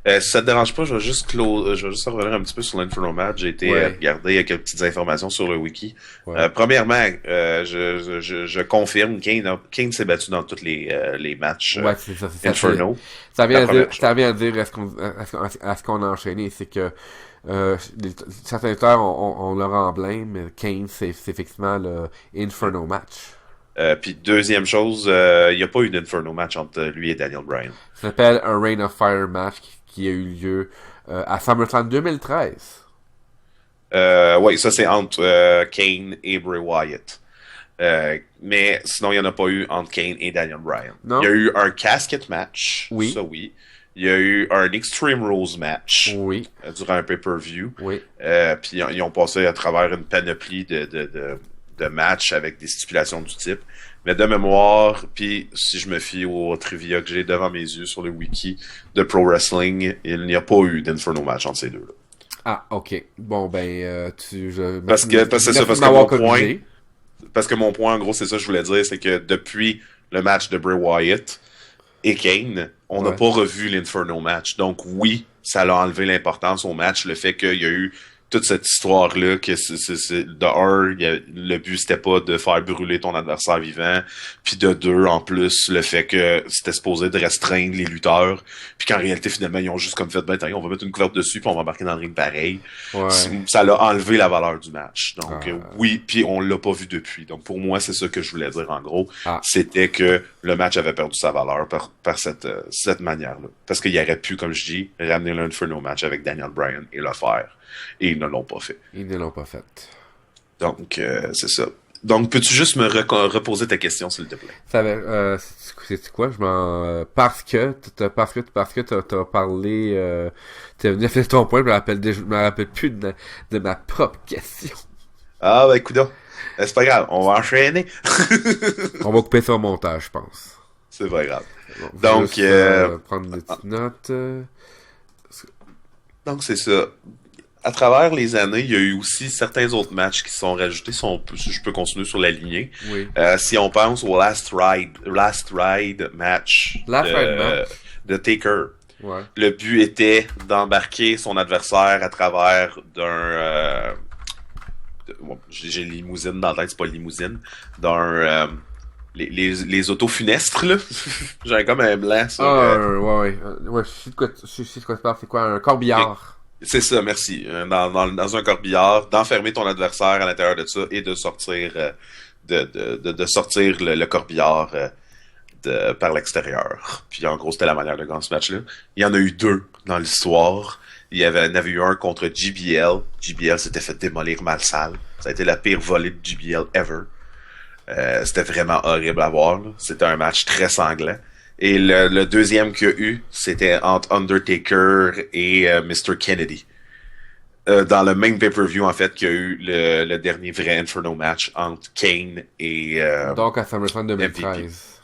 Si ça te dérange pas, je vais juste revenir un petit peu sur l'Inferno match. J'ai été regarder quelques petites informations sur le wiki. Ouais. Premièrement, je confirme, Kane s'est battu dans tous les matchs c'est Inferno. Ça vient à dire à ce qu'on a enchaîné, c'est que certains auteurs ont leur emblème, mais Kane, c'est effectivement le Inferno match. Puis deuxième chose, il n'y a pas eu d'Inferno match entre lui et Daniel Bryan. Ça s'appelle un Reign of Fire match qui a eu lieu à SummerSlam 2013. Oui, ça c'est entre Kane et Bray Wyatt. Mais sinon, il n'y en a pas eu entre Kane et Daniel Bryan. Il y a Non? eu un casket match, Oui. ça oui. Il y a eu un Extreme Rules match Oui. durant un pay-per-view. Oui. Puis ils ont passé à travers une panoplie de matchs avec des stipulations du type. Mais de mémoire, puis si je me fie au trivia que j'ai devant mes yeux sur le wiki de Pro Wrestling, il n'y a pas eu d'Inferno match entre ces deux-là. Ah, ok. Bon, ben, Parce que c'est ça, parce que parce que mon point, en gros, c'est ça que je voulais dire, c'est que depuis le match de Bray Wyatt et Kane, on n'a pas revu l'Inferno match. Donc oui, ça l'a enlevé l'importance au match, le fait qu'il y a eu toute cette histoire-là, que le but c'était pas de faire brûler ton adversaire vivant, puis de deux, en plus, le fait que c'était supposé de restreindre les lutteurs, puis qu'en réalité, finalement, ils ont juste comme fait, ben, on va mettre une couverte dessus, puis on va embarquer dans le ring pareil. Ouais. Ça l'a enlevé la valeur du match. Donc oui, puis on l'a pas vu depuis. Donc pour moi, c'est ça que je voulais dire en gros. C'était que le match avait perdu sa valeur par cette manière-là. Parce qu'il aurait pu, comme je dis, ramener l'Inferno match avec Daniel Bryan et le faire. Et ils ne l'ont pas fait. Ils ne l'ont pas fait. Donc, c'est ça. Donc, peux-tu juste me reposer ta question, s'il te plaît? C'est quoi? Parce que t'as parlé, t'as venu faire ton point, je me rappelle plus de ma propre question. Ah, ben, écoute, c'est pas grave, on va enchaîner. On va couper ça au montage, je pense. C'est pas grave. Bon, donc, prendre des petites notes. Donc, c'est ça. À travers les années, il y a eu aussi certains autres matchs qui sont rajoutés. Si je peux continuer sur la lignée. Oui. Si on pense au Last Ride match de Taker. Ouais. Le but était d'embarquer son adversaire à travers d'un... j'ai limousine dans la tête, c'est pas limousine. Les autofunestres, là. J'ai comme un blanc sur... ouais, je sais de quoi tu parles. C'est quoi, un corbillard? C'est ça, merci. Dans un corbillard, d'enfermer ton adversaire à l'intérieur de ça et de sortir de sortir le corbillard par l'extérieur. Puis en gros, c'était la manière de gagner ce match-là. Il y en a eu deux dans l'histoire. Il y en avait eu un contre JBL. JBL s'était fait démolir mal sale. Ça a été la pire volée de JBL ever. C'était vraiment horrible à voir. Là. C'était un match très sanglant. Et le deuxième qu'il y a eu, c'était entre Undertaker et Mr. Kennedy. Dans le même pay-per-view, en fait, qu'il y a eu le dernier vrai Inferno match entre Kane et donc à SummerSlam 2013.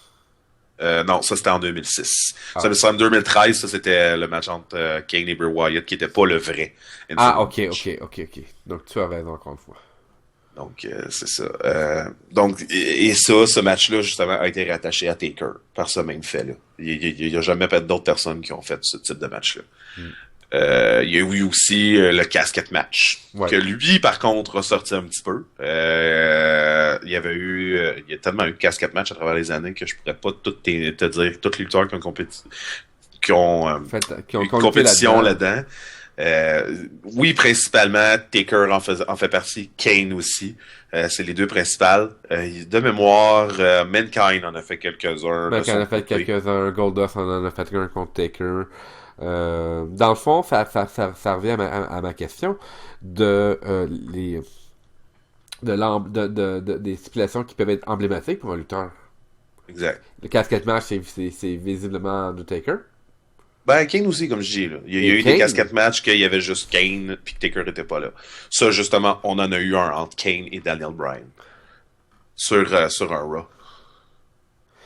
Non, ça c'était en 2006. SummerSlam 2013, ça c'était le match entre Kane et Bray Wyatt qui était pas le vrai Inferno match. Ok. Donc tu as raison encore une fois. Donc, c'est ça. Donc, et ça, ce match-là, justement, a été rattaché à Taker par ce même fait-là. Il n'y a jamais pas d'autres personnes qui ont fait ce type de match-là. Il y a eu aussi le casket match. Ouais. Que lui, par contre, a sorti un petit peu. Il y a tellement eu de casket match à travers les années que je pourrais pas te dire tous les lutteurs qui ont une compétition là-dedans. Oui, principalement, Taker en fait partie, Kane aussi. C'est les deux principales. De mémoire, Mankind en a fait quelques-uns. Mankind en a fait quelques-uns. Goldust en a fait un contre Taker. Dans le fond, ça revient à ma question des stipulations qui peuvent être emblématiques pour un lutteur. Exact. Le casquette match, c'est visiblement de Taker. Ben, Kane aussi, comme je dis, là. Il y a eu des casquettes match qu'il y avait juste Kane puis que Taker était pas là. Ça, justement, on en a eu un entre Kane et Daniel Bryan. Sur un Raw.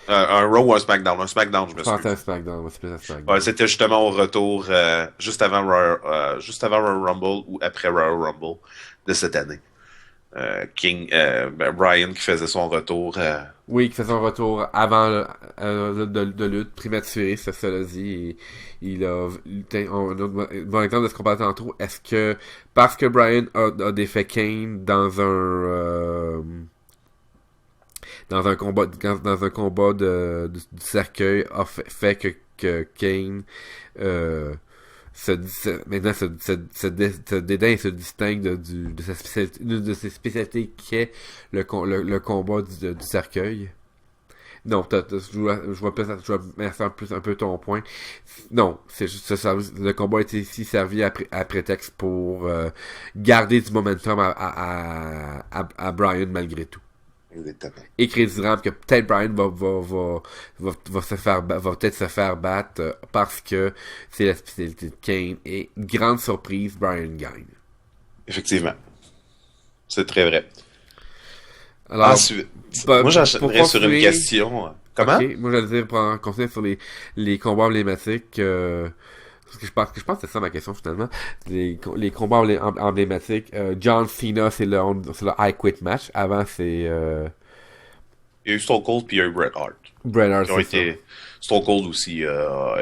Un Raw ou un SmackDown? Un SmackDown, je me souviens. C'était un SmackDown, c'était un SmackDown. Ouais, c'était justement au retour, juste avant Royal Rumble ou après Royal Rumble de cette année. Bryan qui faisait son retour. Oui, qui faisait son retour avant de lutte prématurée, cela dit. Il a un bon exemple de ce qu'on parlait tantôt. Est-ce que parce que Bryan a défait Kane dans un combat du cercueil a fait que Kane maintenant se dédain et se distingue de sa spécialité, une de ses spécialités qui est le combat du cercueil. Non, je vois plus un peu ton point. Non, c'est juste le combat a été ici servi à prétexte pour garder du momentum à Bryan malgré tout. Exactement. Et crédit que peut-être Bryan va peut-être se faire battre parce que c'est la spécialité de Kane et grande surprise, Bryan gagne. Effectivement. C'est très vrai. Alors, Ensuite, moi j'enchaînerais sur une question. Comment? Ok, moi j'allais dire pour continuer sur les combats emblématiques. Parce que je pense que c'est ça ma question finalement. Les combats emblématiques. John Cena, c'est le I Quit match. Avant, c'est Il y a eu Stone Cold puis il y a eu Bret Hart. Bret Hart, Qui ont été... Stone Cold aussi a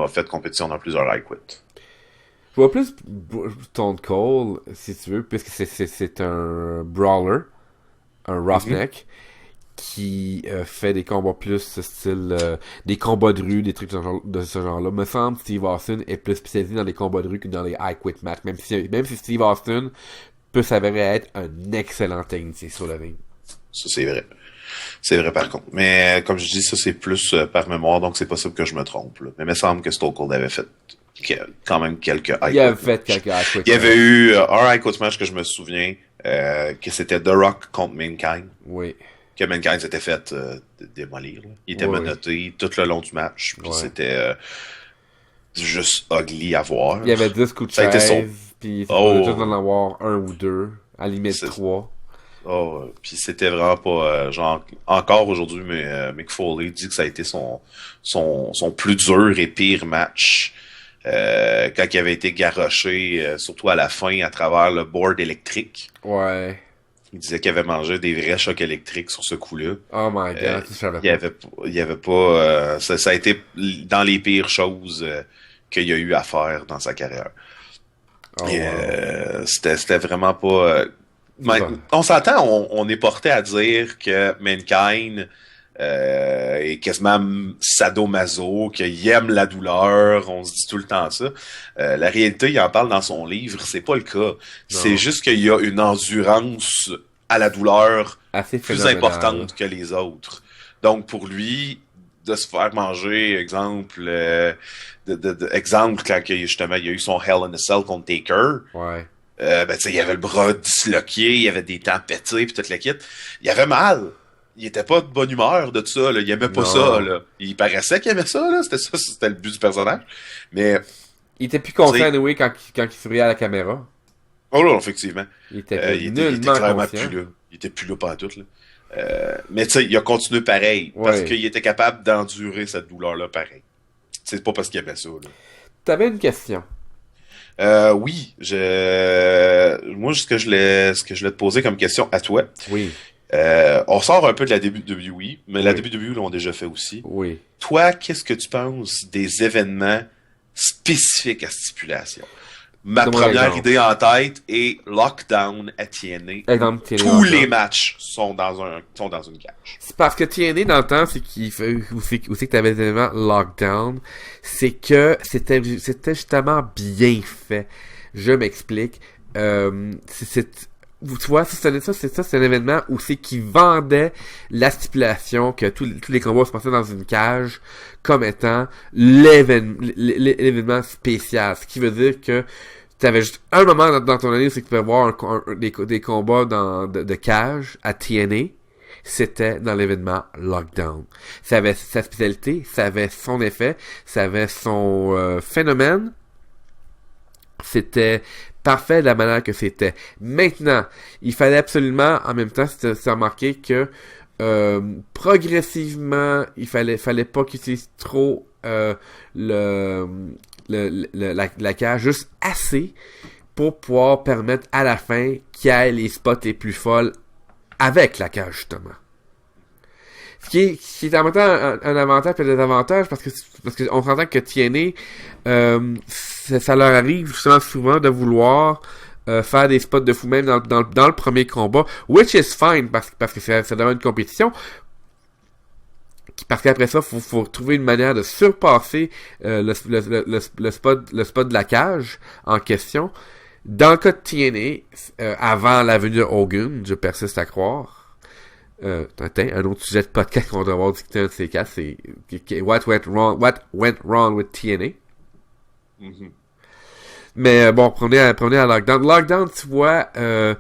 fait compétition dans plusieurs I Quit. Je vois plus Stone Cold, si tu veux, puisque c'est un brawler, un roughneck, qui fait des combats plus style des combats de rue, des trucs de ce genre-là. Me semble que Steve Austin est plus spécialisé dans les combats de rue que dans les I Quit match, même si Steve Austin peut s'avérer être un excellent technicien sur le ring. Ça, c'est vrai. C'est vrai par contre. Mais comme je dis, ça c'est plus par mémoire, donc c'est possible que je me trompe. Là. Mais il me semble que Stone Cold avait fait quand même quelques I Quit. Il avait fait quelques I Quit. Il y avait eu un I Quit match que je me souviens, que c'était The Rock contre Mankind. Oui. Que Mankind s'était fait démolir. Là. Il était menotté tout le long du match. Puis c'était juste ugly à voir. Il y avait 10 coups de chaise, puis il juste d'en avoir un ou deux, à la limite 3. Puis c'était vraiment pas genre encore aujourd'hui, mais Mick Foley dit que ça a été son plus dur et pire match quand il avait été garroché, surtout à la fin, à travers le board électrique. Ouais. Il disait qu'il avait mangé des vrais chocs électriques sur ce coup-là. Oh my god, je savais pas. Il y avait pas ça a été dans les pires choses qu'il y a eu à faire dans sa carrière. C'était vraiment pas on s'entend, on est porté à dire que Mankind est quasiment sadomaso, qu'il aime la douleur, on se dit tout le temps ça. La réalité, il en parle dans son livre, c'est pas le cas. Non. C'est juste qu'il y a une endurance à la douleur assez plus importante que les autres. Donc pour lui, de se faire manger, exemple, exemple quand justement il y a eu son Hell in a Cell contre Taker. Ouais. Il y avait le bras disloqué, il y avait des dents pétées puis toute la kit. Il avait mal. Il était pas de bonne humeur de tout ça, là. Il aimait pas ça, là. Il paraissait qu'il aimait ça, là. C'était le but du personnage. Mais. Il était plus conscient, anyway, quand il souriait à la caméra. Oh là, effectivement. Il était clairement plus là. Il était plus là pantoute, là. Mais tu sais, il a continué pareil. Parce qu'il était capable d'endurer cette douleur-là pareil. C'est pas parce qu'il aimait ça, là. T'avais une question. Oui, moi ce que je voulais te poser comme question à toi. Oui. On sort un peu de la WWE, mais la WWE l'ont déjà fait aussi. Oui. Toi, qu'est-ce que tu penses des événements spécifiques à stipulation? Ma première idée en tête est Lockdown à TNA. Tous les matchs sont dans une cage. C'est parce que TNA, dans le temps, c'est qu'il fait, où c'est que t'avais des événements Lockdown, c'est que c'était justement bien fait. Je m'explique. Tu vois, c'est un événement où c'est qu'ils vendaient la stipulation que tous les combats se passaient dans une cage comme étant l'événement spécial. Ce qui veut dire que t'avais juste un moment dans ton année où c'est que tu pouvais voir des combats de cage à TNA. C'était dans l'événement Lockdown. Ça avait sa spécialité, ça avait son effet, ça avait son phénomène. C'était parfait de la manière que c'était. Maintenant, il fallait absolument, en même temps, c'est remarqué que progressivement, il fallait pas qu'ils utilisent trop la cage, juste assez pour pouvoir permettre à la fin qu'il y ait les spots les plus folles avec la cage, justement. Ce qui est en même temps un avantage et un désavantage parce que on s'entend que TNA, ça leur arrive justement souvent de vouloir faire des spots de fou même dans le premier combat, which is fine parce que ça demande une compétition. Parce qu'après ça, faut trouver une manière de surpasser le spot de la cage en question. Dans le cas de TNA, avant la venue de Hogan, je persiste à croire, Un autre sujet de podcast qu'on doit avoir discuté un de ces cas, c'est What went wrong with TNA. Mhm. Mais bon, prenez à Lockdown. Lockdown, tu vois, dans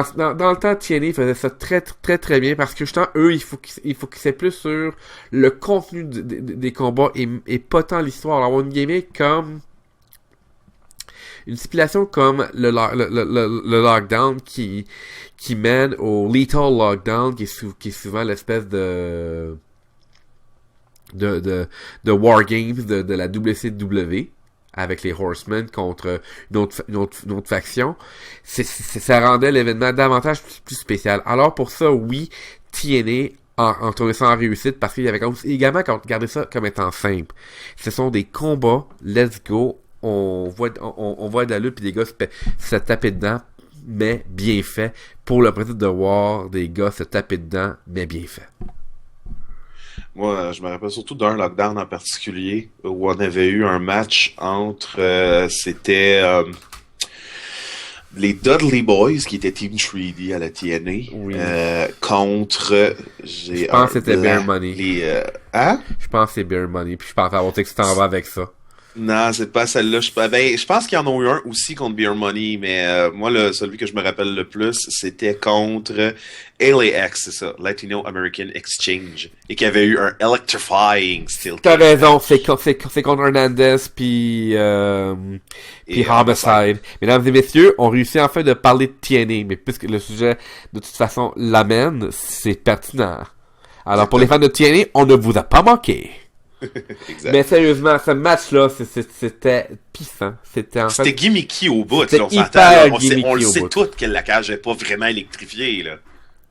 le temps, TNA faisait ça très, très, très bien parce que justement, eux, il faut qu'ils c'est plus sur le contenu des combats et pas tant l'histoire. Alors, on gimmick comme une stipulation comme le lockdown qui mène au lethal lockdown qui est souvent l'espèce de War Games de la WCW avec les Horsemen contre une autre faction. Ça rendait l'événement davantage plus spécial. Alors pour ça, oui, TNA en tournait ça en réussite parce qu'il y avait également gardé ça comme étant simple. Ce sont des combats, let's go, on voit de la lutte pis des gars se taper dedans, mais bien fait. Pour le principe de voir des gars se taper dedans, mais bien fait. Moi, je me rappelle surtout d'un lockdown en particulier où on avait eu un match entre, c'était les Dudley Boys qui étaient Team 3D à la TNA Oui. contre, je pense que c'était Bear Money. Hein? Je pense que c'est Bear Money, puis je pense avoir que tu t'en vas avec ça. Non, c'est pas celle-là. Je pense qu'il y en a eu un aussi contre Beer Money, mais moi, celui que je me rappelle le plus, c'était contre LAX, c'est ça, Latino American Exchange, et qui avait eu un electrifying steel. T'as raison, c'est contre Hernandez puis Homicide. Mesdames et messieurs, on réussit enfin de parler de TNA, mais puisque le sujet de toute façon l'amène, c'est pertinent. Alors pour les fans de TNA, on ne vous a pas manqué. Exact. Mais sérieusement, ce match-là, c'était pissant. C'était gimmicky au bout. C'était on le sait tout que la cage n'est pas vraiment électrifiée. Là.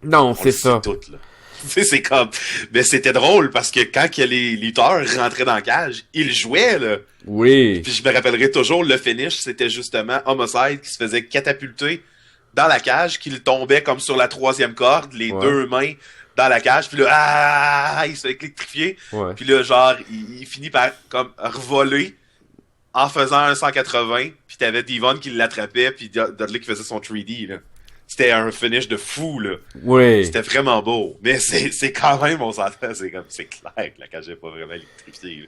Non, c'est ça. Tout, là. C'est comme... Mais c'était drôle parce que quand les lutteurs rentraient dans la cage, ils jouaient. Là. Oui. Puis je me rappellerai toujours, le finish, c'était justement Homicide qui se faisait catapulter dans la cage, qu'il tombait comme sur la 3e corde, les deux mains dans la cage, puis là, il se fait électrifier, puis là, genre, il finit par, comme, revoler en faisant un 180, puis t'avais Devon qui l'attrapait, puis Dudley qui faisait son 3D, là. C'était un finish de fou, là. Oui. C'était vraiment beau. Mais c'est quand même, on s'entend, c'est clair que la cage n'est pas vraiment électrifiée, là.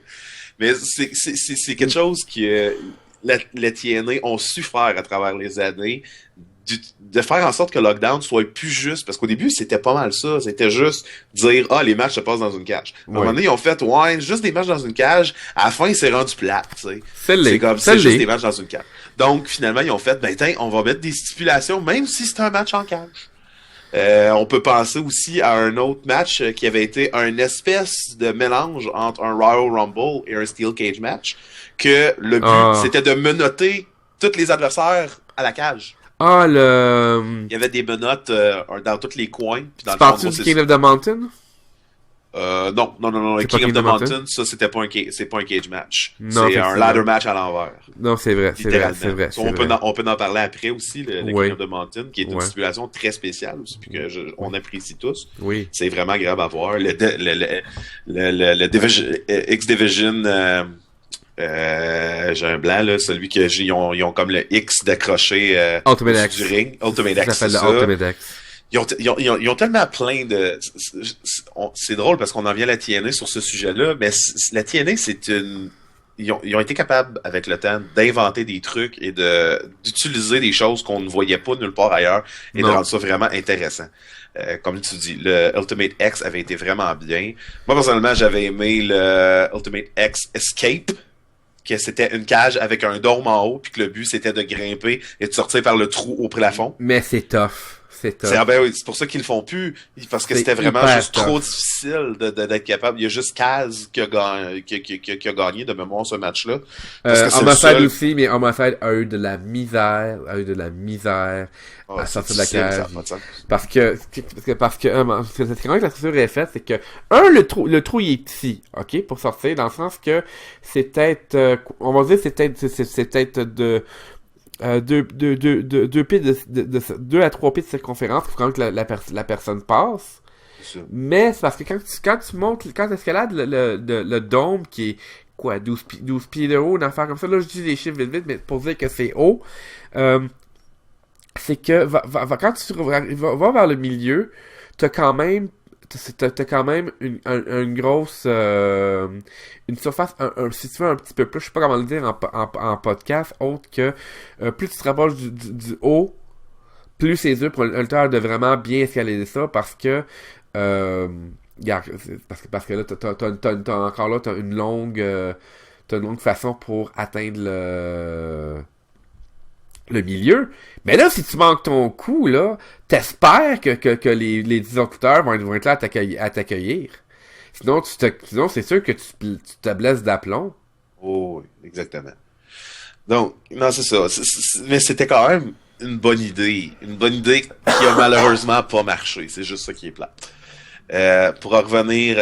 Mais c'est quelque chose qui, la TNA ont su faire à travers les années, de faire en sorte que Lockdown soit plus juste, parce qu'au début c'était pas mal ça, c'était juste dire les matchs se passent dans une cage. À un moment donné ils ont fait juste des matchs dans une cage, à la fin c'est rendu plate, tu sais. C'est juste des matchs dans une cage. Donc finalement ils ont fait on va mettre des stipulations même si c'est un match en cage. On peut penser aussi à un autre match qui avait été un espèce de mélange entre un Royal Rumble et un Steel Cage match, que le but c'était de menotter tous les adversaires à la cage. Il y avait des menottes dans tous les coins. Tu parles-tu du King of the Mountain? Non. Le King of the Mountain, ça, c'est pas un cage match. C'est un ladder match à l'envers. Non, c'est vrai. On peut en parler après aussi, le King of the Mountain, qui est une stipulation très spéciale aussi, puis on apprécie tous. Oui. C'est vraiment agréable à voir. Le X-Division... j'ai un blanc, là, celui que ils ont comme le X d'accroché du ring. Ultimate X, ça s'appelle le Ultimate X. Ils ont tellement plein de... C'est drôle parce qu'on en vient à la TNA sur ce sujet-là, mais la TNA, ils ont été capables, avec le temps, d'inventer des trucs et d'utiliser des choses qu'on ne voyait pas nulle part ailleurs et de rendre ça vraiment intéressant. Comme tu dis, le Ultimate X avait été vraiment bien. Moi, personnellement, j'avais aimé le Ultimate X Escape, que c'était une cage avec un dôme en haut, puis que le but, c'était de grimper et de sortir par le trou au plafond. Mais c'est tough. C'est pour ça qu'ils le font plus, parce que c'était vraiment juste trop difficile d'être capable. Il y a juste Kaz qui a gagné de mémoire ce match-là. Homicide aussi, mais Homicide a eu de la misère à sortir de la cage. Parce que c'est quand que la structure est faite, c'est que le trou il est petit, ok, pour sortir, dans le sens que c'est peut-être, on va dire c'est peut-être de 2 pieds de 2 à 3 pieds de circonférence pour quand la personne passe. Mais c'est parce que quand tu escalades le dôme qui est quoi, 12 pieds de haut, une affaire comme ça, là je dis les chiffres vite, mais pour dire que c'est haut, c'est que quand tu vas vers le milieu, t'as quand même une grosse une surface si tu veux un petit peu plus, je sais pas comment le dire en podcast autre que plus tu te rapproches du haut, plus c'est dur pour un lutteur de vraiment bien escalader ça parce que parce que là t'as encore là t'as une longue façon pour atteindre le milieu. Mais là, si tu manques ton coup, là, t'espères que les 10 lutteurs vont être là à t'accueillir. Sinon, c'est sûr que tu te blesses d'aplomb. Oh, oui, exactement. Donc, non, c'est ça. Mais c'était quand même une bonne idée. Une bonne idée qui a malheureusement pas marché. C'est juste ça qui est plate. Pour en revenir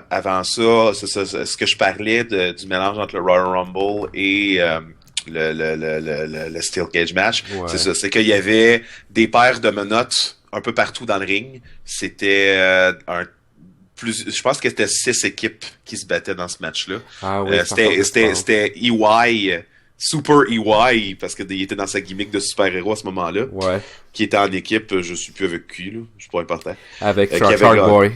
avant ça, c'est ça, ce que je parlais du mélange entre le Royal Rumble et le Steel Cage match, Ouais. c'est ça. C'est qu'il y avait des paires de menottes un peu partout dans le ring. C'était je pense que c'était 6 équipes qui se battaient dans ce match-là. Ah oui, C'était EY, Super EY, parce qu'il était dans sa gimmick de super-héros à ce moment-là. Ouais. Qui était en équipe, je suis plus avec qui, là. Je suis pas important. Avec qui avait Shark Boy.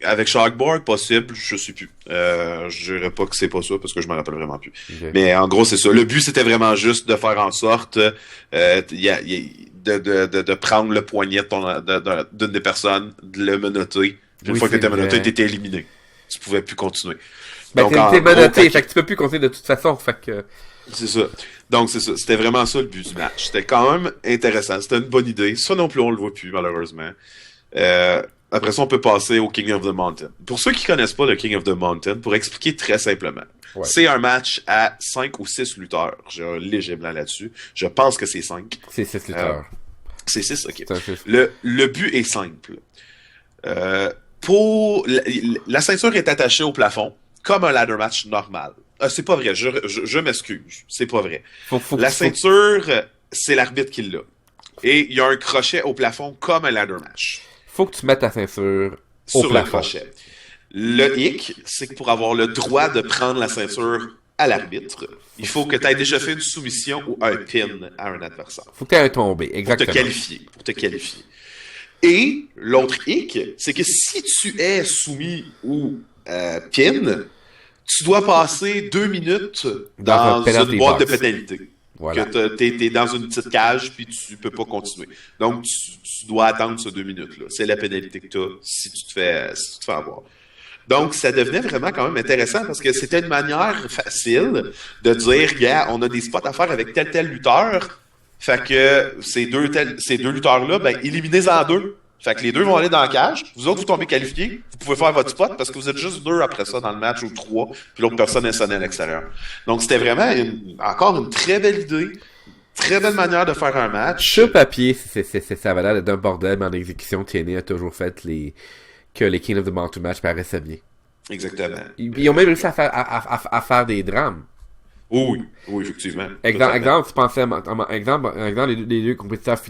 Avec Sharkboy, possible, je sais plus. Je dirais pas que c'est pas ça, parce que je me rappelle vraiment plus. Okay. Mais en gros, c'est ça. Le but, c'était vraiment juste de faire en sorte de prendre le poignet d'une des personnes, de le menotter. Une fois que t'étais menotté, t'étais éliminé. Tu pouvais plus continuer. Ben, t'es menotté, fait que tu peux plus continuer de toute façon, fait que... C'est ça. Donc, c'est ça. C'était vraiment ça le but du match. C'était quand même intéressant. C'était une bonne idée. Ça non plus, on le voit plus, malheureusement. Après ça, on peut passer au King of the Mountain. Pour ceux qui connaissent pas le King of the Mountain, pour expliquer très simplement, c'est un match à 5 ou 6 lutteurs. J'ai un léger blanc là-dessus. Je pense que c'est 5. C'est 6 lutteurs. C'est 6, ok. C'est le but est simple. La ceinture est attachée au plafond, comme un ladder match normal. C'est pas vrai, je m'excuse. C'est pas vrai. La ceinture, c'est l'arbitre qui l'a. Et il y a un crochet au plafond comme un ladder match. Faut que tu mettes ta ceinture sur le crochet. Le hic, c'est que pour avoir le droit de prendre la ceinture à l'arbitre, il faut que tu aies déjà fait une soumission ou un pin à un adversaire. Faut que tu aies un tombé, exactement. Pour te qualifier. Et l'autre hic, c'est que si tu es soumis ou pin, tu dois passer 2 minutes dans une boîte de pénalité. Voilà. Que t'es dans une petite cage puis tu peux pas continuer. Donc tu dois attendre ces 2 minutes-là. C'est la pénalité que tu as si tu te fais avoir. Donc ça devenait vraiment quand même intéressant parce que c'était une manière facile de dire, gars, on a des spots à faire avec tel lutteur. Fait que ces deux lutteurs-là, ben éliminez-en 2. Fait que les 2 vont aller dans la cage. Vous autres, vous tombez qualifiés. Vous pouvez faire votre spot parce que vous êtes juste 2 après ça dans le match ou 3. Puis l'autre personne est sonnée à l'extérieur. Donc, c'était vraiment encore une très belle idée. Très belle manière de faire un match. Sur papier, ça avait l'air d'un bordel, mais en exécution, TNA a toujours fait que les King of the Mountain match paraissaient bien. Exactement. Ils ont même réussi à faire des drames. Oui, effectivement. Exemple, tu pensais, exemple, les deux compétiteurs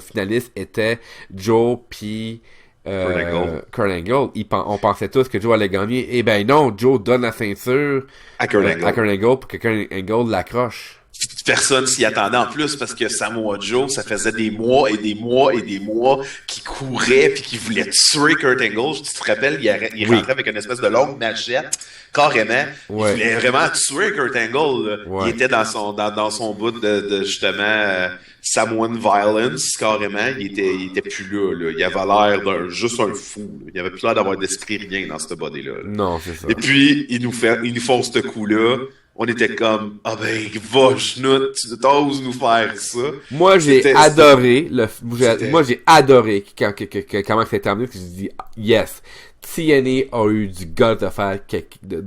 finalistes étaient Joe puis Kurt Angle. On pensait tous que Joe allait gagner. Eh ben non, Joe donne la ceinture à Kurt Angle pour que Kurt Angle l'accroche. Personne s'y attendait en plus parce que Samoa Joe, ça faisait des mois et des mois et des mois qu'il courait puis qu'il voulait tuer Kurt Angle. Tu te rappelles, il rentrait avec une espèce de longue machette, carrément. Il voulait vraiment tuer Kurt Angle. Il était dans son bout de justement Samoan violence, carrément. Il était plus là. Il avait l'air juste un fou. Il avait plus l'air d'avoir d'esprit rien dans ce body-là. Non, c'est ça. Et puis, ils nous font ce coup-là. On était comme, va, Schnout, tu oses nous faire ça. Moi, j'ai adoré moi, j'ai adoré comment c'est terminé, puis je dis, yes, TNA a eu du goût de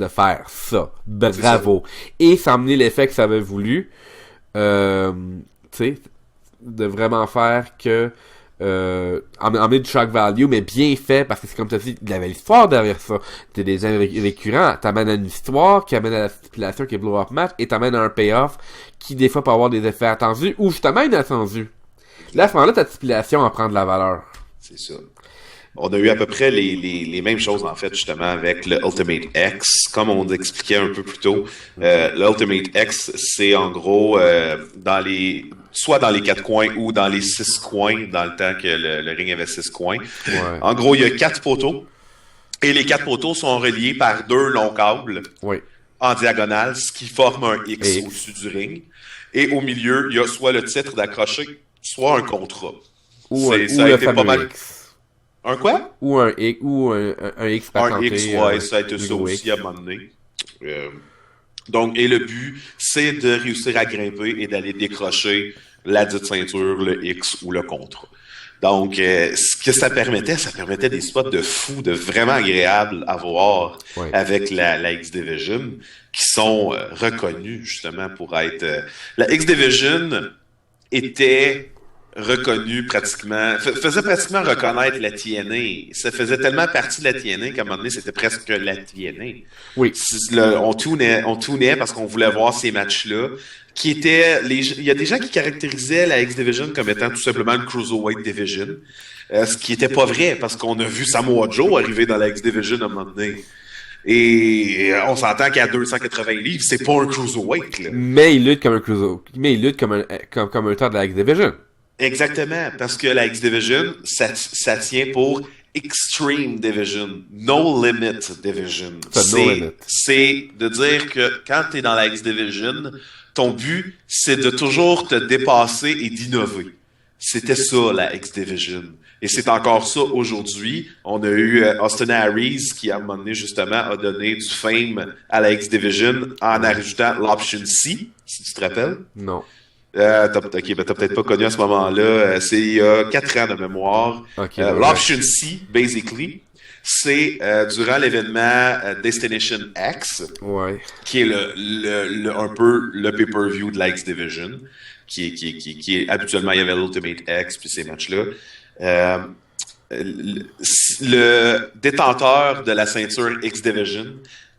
faire ça. Bravo. Et ça a amené l'effet que ça avait voulu, tu sais, de vraiment faire que, emmener du shock value, mais bien fait, parce que c'est comme tu as dit, il y avait l'histoire derrière ça. T'es des gens récurrents, t'amènes à une histoire qui amène à la stipulation qui est blow-up match, et t'amènes à un payoff qui des fois peut avoir des effets attendus ou justement inattendus. Là, à ce moment-là, ta stipulation en prend de la valeur. C'est ça. On a eu à peu près les mêmes choses, en fait, justement, avec le Ultimate X. Comme on expliquait un peu plus tôt, le Ultimate X, c'est en gros soit dans les 4 coins ou dans les 6 coins, dans le temps que le ring avait 6 coins. Ouais. En gros, il y a 4 poteaux. Et les 4 poteaux sont reliés par 2 longs câbles Oui. en diagonale, ce qui forme un X X. au-dessus du ring. Et au milieu, il y a soit le titre d'accroché, soit un contrat. Ou Ça a le été pas fameux mal. X. Un quoi? Ou un X, un X Un patenté. X, ouais, ça a été le ça gros aussi X. à un moment donné. Donc, et le but, c'est de réussir à grimper et d'aller décrocher la dite ceinture, le X ou le contrat. Donc, ce que ça permettait des spots de fou, de vraiment agréables à voir Ouais. avec la X-Division, qui sont reconnus justement pour être... la X-Division était reconnue pratiquement, faisait pratiquement reconnaître la TNA. Ça faisait tellement partie de la TNA qu'à un moment donné, c'était presque la TNA. Oui. On tunait parce qu'on voulait voir ces matchs-là. Il y a des gens qui caractérisaient la X-Division comme étant tout simplement une Cruiserweight Division. Ce qui était pas vrai parce qu'on a vu Samoa Joe arriver dans la X-Division à un moment donné. Et on s'entend qu'à 280 livres, c'est pas un Cruiserweight, là. Mais il lutte comme un cruiser. Mais il lutte comme un temps de la X-Division. Exactement, parce que la X-Division, ça tient pour Extreme Division, No Limit Division. C'est no limit. C'est de dire que quand tu es dans la X-Division, ton but, c'est de toujours te dépasser et d'innover. C'était ça, la X-Division. Et c'est encore ça aujourd'hui. On a eu Austin Harris qui, à un moment donné, justement, a donné du fame à la X-Division en ajoutant l'Option C, si tu te rappelles. Non. T'as peut-être pas connu à ce moment-là. C'est il y a 4 ans de mémoire. Okay, L'Option C, basically, c'est durant l'événement Destination X, ouais. qui est un peu le pay-per-view de la X-Division, qui est habituellement, il y avait l'Ultimate X, puis ces matchs-là. Le détenteur de la ceinture X-Division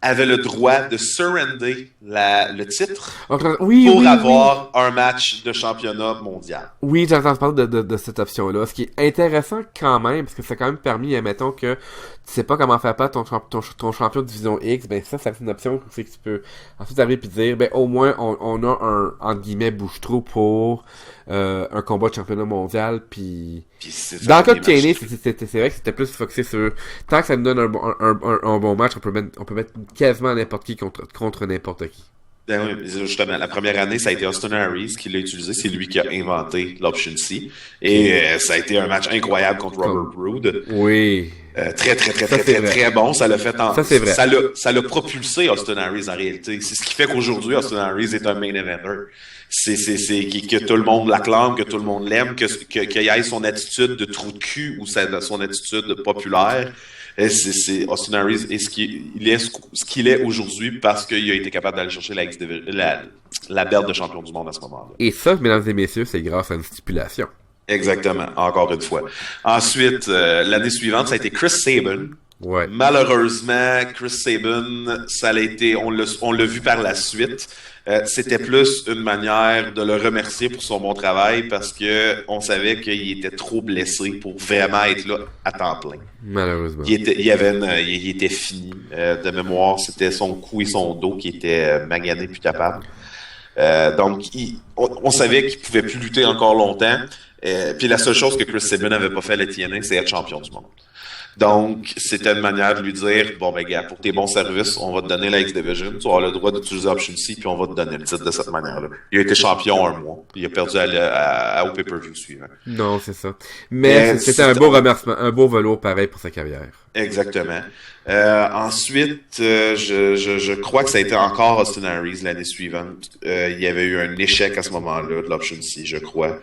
avait le droit de surrender le titre pour avoir un match de championnat mondial. Oui, j'ai entendu parler de cette option-là. Ce qui est intéressant quand même, parce que ça a quand même permis, admettons que tu sais pas comment faire pas ton champion de division X, ben ça c'est une option que tu peux ensuite arriver et dire, ben au moins on a un, entre guillemets, bouche-trou pour un combat de championnat mondial, puis dans le cas de TNA, c'est vrai que c'était plus focusé sur tant que ça nous donne un bon match, on peut mettre quasiment n'importe qui contre n'importe qui. Ben oui, justement, la première année, ça a été Austin Harris qui l'a utilisé. C'est lui qui a inventé l'Option C. Et ça a été un match incroyable contre Robert Roode. Oui. Très bon. Ça l'a fait Ça, c'est vrai. Ça l'a propulsé Austin Harris en réalité. C'est ce qui fait qu'aujourd'hui, Austin Harris est un main eventer. C'est que tout le monde l'acclame, que tout le monde l'aime, qu'il ait son attitude de trou de cul ou son attitude populaire. C'est Austin Harris est ce qu'il est aujourd'hui parce qu'il a été capable d'aller chercher la belt de champion du monde à ce moment-là. Et ça, mesdames et messieurs, c'est grâce à une stipulation. Exactement, encore une fois. Ensuite, l'année suivante, ça a été Chris Sabin. Ouais. Malheureusement, Chris Sabin, on l'a vu par la suite. C'était plus une manière de le remercier pour son bon travail parce que on savait qu'il était trop blessé pour vraiment être là à temps plein. Malheureusement. Il était fini. De mémoire, c'était son cou et son dos qui étaient maganés plus capables. Donc, on savait qu'il pouvait plus lutter encore longtemps. Puis la seule chose que Chris Sabin n'avait pas fait à la TNA, c'est être champion du monde. Donc, c'était une manière de lui dire, bon, ben, gars, pour tes bons services, on va te donner la X-Division, tu auras le droit d'utiliser Option C, puis on va te donner le titre de cette manière-là. Il a été champion un mois. Il a perdu au pay-per-view suivant. Non, c'est ça. Mais c'était un beau remerciement, un beau velours pareil pour sa carrière. Exactement. Ensuite, je crois que ça a été encore Austin Harris l'année suivante. Il y avait eu un échec à ce moment-là de l'Option C, je crois.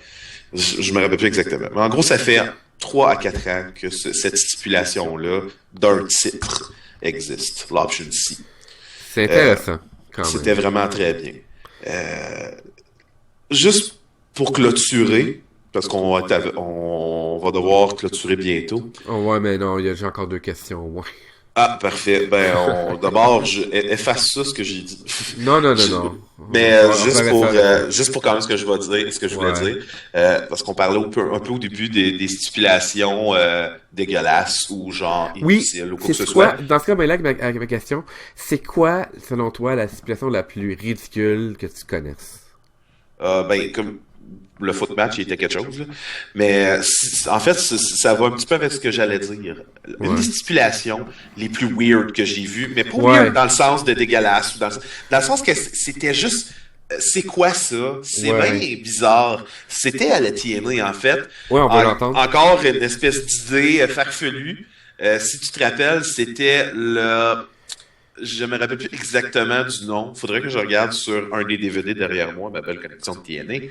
Je me rappelle plus exactement. Mais en gros, ça fait 3 à 4 ans que cette stipulation-là d'un titre existe, l'Option C. C'est intéressant, quand même. C'était vraiment très bien. Juste pour clôturer, parce qu'on va devoir clôturer bientôt. Oh, ouais, mais non, j'ai encore 2 questions, ouais. Ah, parfait. Ben, d'abord, efface ça, ce que j'ai dit. Non, non, non, non. Mais On va rester juste pour quand même ce que je vais dire, ce que je voulais Ouais. dire, parce qu'on parlait un peu au début des stipulations dégueulasses ou genre Oui, inutiles ou quoi que ce c'est quoi, soit. dans ce cas, ben là, avec ma question, c'est quoi, selon toi, la stipulation la plus ridicule que tu connaisses? Ben, comme le foot match, il était quelque chose, là. Mais en fait, ça va un petit peu avec ce que j'allais dire. Une des Ouais. stipulations les plus weird que j'ai vues, mais pas weird Ouais. dans le sens de dégueulasse, ou dans le sens que c'était juste, c'est quoi ça? C'est bien Ouais. bizarre. C'était à la TNA, en fait. Ouais, on va l'entendre. Encore une espèce d'idée farfelue. Si tu te rappelles, c'était je me rappelle plus exactement du nom. Faudrait que je regarde sur un des DVD derrière moi, ma belle connexion de TNA.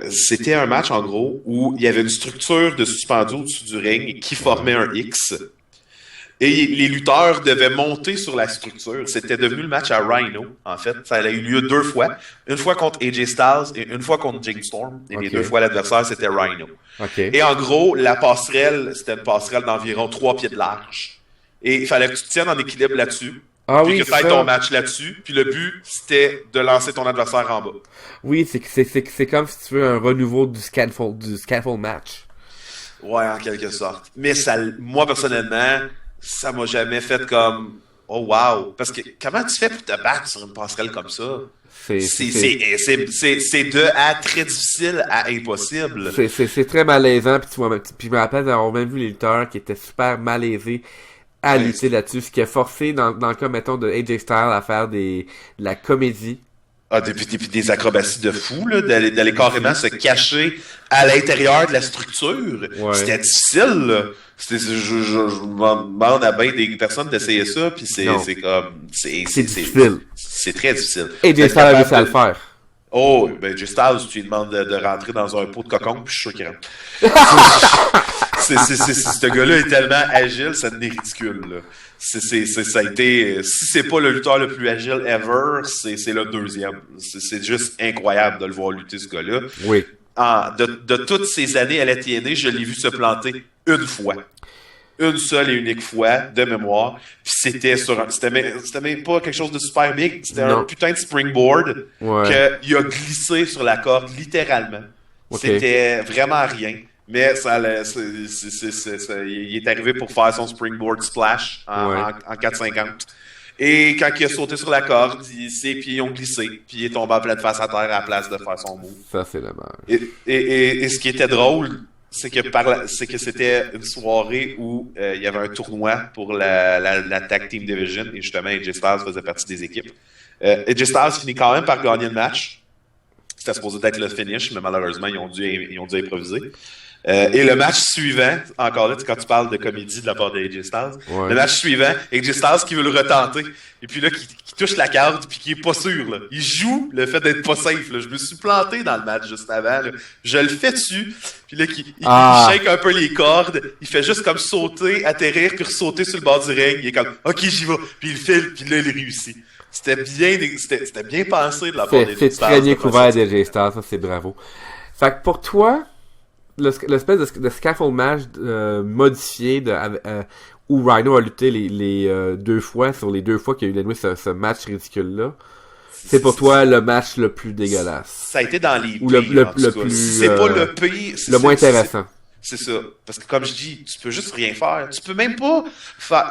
C'était un match, en gros, où il y avait une structure de suspendu au-dessus du ring qui formait un X. Et les lutteurs devaient monter sur la structure. C'était devenu le match à Rhino, en fait. Ça a eu lieu 2 fois. Une fois contre AJ Styles et une fois contre Jake Storm. Et les Ok. 2 fois, l'adversaire, c'était Rhino. Ok. Et en gros, la passerelle, c'était une passerelle d'environ 3 pieds de large. Et il fallait que tu te tiennes en équilibre là-dessus. Ah Puis oui, que tu aies ça. ton match là-dessus. Puis le but, c'était de lancer ton adversaire en bas. Oui, c'est comme si tu veux un renouveau du scaffold match. Ouais, en quelque sorte. Mais ça, moi, personnellement, ça m'a jamais fait comme oh wow. Parce que comment tu fais pour te battre sur une passerelle comme ça? C'est de à très difficile à impossible. C'est très malaisant, puis tu vois, puis je me rappelle d'avoir même vu les lutteurs qui étaient super malaisés à Ouais, lutter là-dessus, ce qui a forcé, dans le cas, mettons, de AJ Styles à faire de la comédie. ah, puis des acrobaties de fou, là, d'aller carrément se cacher à l'intérieur de la structure. Ouais. C'était difficile, là. Je m'en demande à bien des personnes d'essayer ça, puis Non. c'est comme, C'est difficile. c'est très difficile. AJ D'être Styles a réussi à capable le faire. Oh, ben, Just Styles, tu lui demandes de rentrer dans un pot de cocon, puis je suis sûr qu'il rentre. Ce gars-là est tellement agile, ça devient ridicule, là. Ça a été, si c'est pas le lutteur le plus agile ever, c'est le deuxième. C'est juste incroyable de le voir lutter, ce gars-là. Oui. De toutes ces années à la TNA, je l'ai vu se planter une fois. Une seule et unique fois, de mémoire. Puis c'était même pas quelque chose de super big. C'était un Non. putain de springboard Ouais. qu'il a glissé sur la corde, littéralement. Ok. C'était vraiment rien. Mais il est arrivé pour faire son springboard splash en 4,50. Et quand il a sauté sur la corde, ses pieds ont glissé, puis il est tombé en pleine face à terre à la place de faire son move. Ça, c'est dommage. Et ce qui était drôle, c'est que c'était une soirée où il y avait un tournoi pour la Tag Team Division, et justement, AJ Styles faisait partie des équipes. AJ Styles finit quand même par gagner le match. C'était supposé être le finish, mais malheureusement, ils ont dû improviser. Et le match suivant, encore là, quand tu parles de comédie de la part de AJ Styles, Ouais. le match suivant, AJ Styles qui veut le retenter, et puis là, qui touche la carte, puis qui est pas sûr, là. Il joue le fait d'être pas safe, là. Je me suis planté dans le match juste avant, là. Je le fais dessus, puis là, il shake un peu les cordes, il fait juste comme sauter, atterrir, puis ressauter sur le bord du ring, il est comme, ok, j'y vais, puis il fait, puis là, il réussit. C'était bien pensé de la part des C'est très bien couvert d'AJ Styles, ça, c'est bravo. Fait que pour toi, l'espèce de scaffold match modifié où Rhino a lutté les 2 fois sur les 2 fois qu'il y a eu ce match ridicule-là, c'est pour toi le match le plus dégueulasse. Ça a été dans les ou pires, le plus... plus... c'est pas le pire... le moins intéressant. C'est ça. Parce que comme je dis, tu peux juste rien faire. Tu peux même pas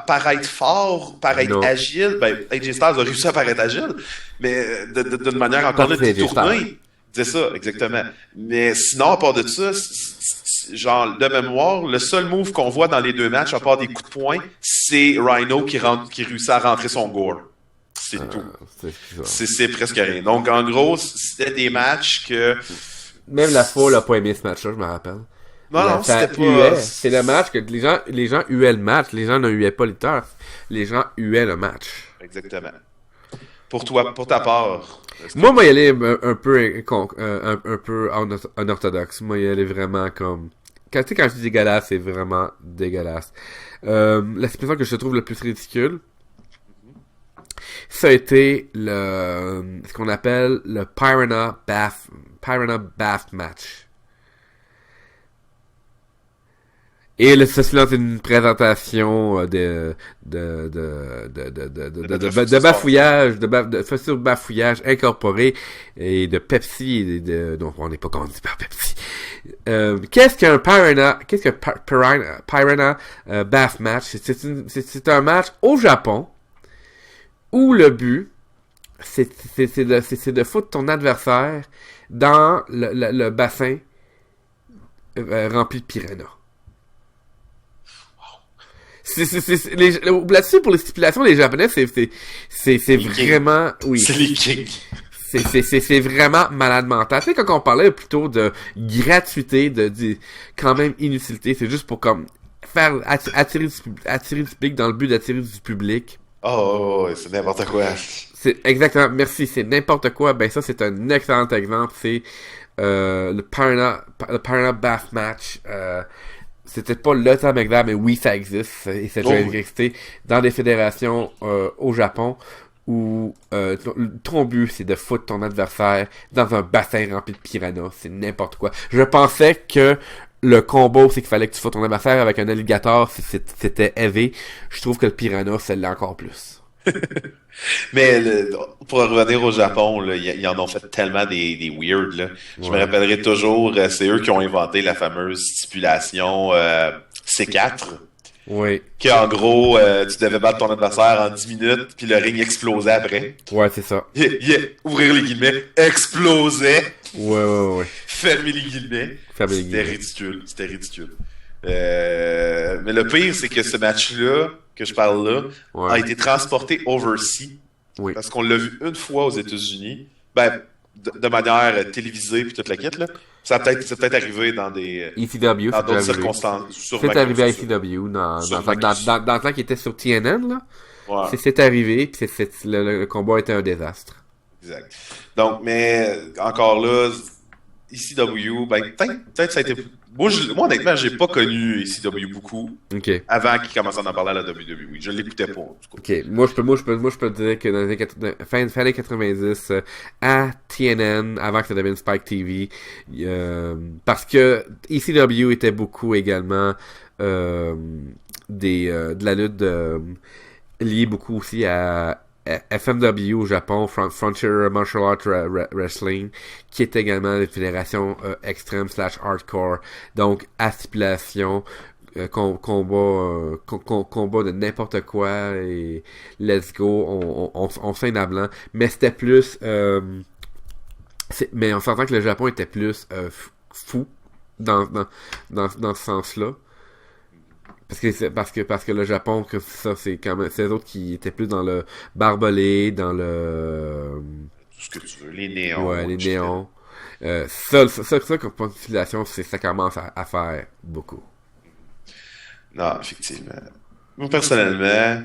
paraître fort, paraître agile. Ben, AJ Styles a réussi à paraître agile, mais d'une manière encore détournée. C'est ça, exactement. Mais sinon, à part de ça, genre, de mémoire, le seul move qu'on voit dans les 2 matchs, à part des coups de poing, c'est Rhino qui réussit à rentrer son gore. C'est tout. C'est presque rien. Donc, en gros, c'était des matchs que... Même la foule a pas aimé ce match-là, je me rappelle. Non, c'était pas... C'est le match que les gens huaient le match. Les gens ne huaient pas les lutteurs. Les gens huaient le match. Exactement. Pour toi, pour ta part... Moi, y aller un peu unorthodoxe. Moi, y aller vraiment comme... Quand je dis dégueulasse, c'est vraiment dégueulasse. La situation que je trouve le plus ridicule, ça a été ce qu'on appelle le Piranha Bath match. Et ceci lance une présentation de bafouillage, de bafouillage incorporé et de Pepsi, donc on n'est pas conduit par Pepsi. Qu'est-ce qu'un Piranha Bath Match? C'est un match au Japon où le but, c'est de foutre ton adversaire dans le bassin rempli de piranha. Là-dessus, pour les stipulations, les Japonais, c'est vraiment... Oui. C'est les kings. C'est vraiment malade mental. Tu sais, quand on parlait plutôt de gratuité, de quand même inutilité, c'est juste pour comme faire attirer du public dans le but d'attirer du public. Oh, c'est n'importe quoi. C'est exactement, merci, c'est n'importe quoi. Ben ça, c'est un excellent exemple. C'est le Piranha Bath Match. C'était pas le terme exact, mais oui, ça existe. Et c'est déjà existé dans des fédérations au Japon où ton but, c'est de foutre ton adversaire dans un bassin rempli de piranhas. C'est n'importe quoi. Je pensais que le combo, c'est qu'il fallait que tu foutes ton adversaire avec un alligator si c'était élevé. Je trouve que le piranha, c'est là encore plus. Mais pour revenir au Japon, là, ils en ont fait tellement des weird. Là. Je me rappellerai toujours, c'est eux qui ont inventé la fameuse stipulation C4. Oui. Qu'en gros, tu devais battre ton adversaire en 10 minutes, puis le ring explosait après. Ouais, c'est ça. Ouvrir les guillemets, explosait. Ouais. Fermer les guillemets. C'était ridicule. Mais le pire, c'est que ce match-là, que je parle là, a été transporté overseas. Oui. Parce qu'on l'a vu une fois aux États-Unis. Ben, de manière télévisée puis toute la kit, là. C'est peut-être arrivé dans des ECW, dans d'autres circonstances. C'est arrivé à ECW dans le temps qui était sur TNN, là. Ouais. C'est arrivé, puis le combat était un désastre. Exact. Donc, mais encore là, ECW, ben peut-être ça a été... Moi, honnêtement, j'ai pas connu ECW beaucoup avant qu'il commence à en parler à la WWE. Je l'écoutais pas, en tout cas. Ok, moi je peux te dire que dans les fin des 90, à TNN, avant que ça devienne Spike TV, parce que ECW était beaucoup également de la lutte liée beaucoup aussi à FMW au Japon, Frontier Martial Arts Wrestling, qui est également une fédération extrême / hardcore. Donc, à stipulation, combat de n'importe quoi et let's go, on fait un blanc. Mais c'était plus... mais on s'entend que le Japon était plus fou dans ce sens-là. Parce que le Japon, que ça, c'est quand même, c'est eux autres qui étaient plus dans le barbelé, dans le... Tout ce que tu veux, les néons. Ouais, les néons. Ça, comme population, ça commence à faire beaucoup. Non, effectivement. Moi, personnellement,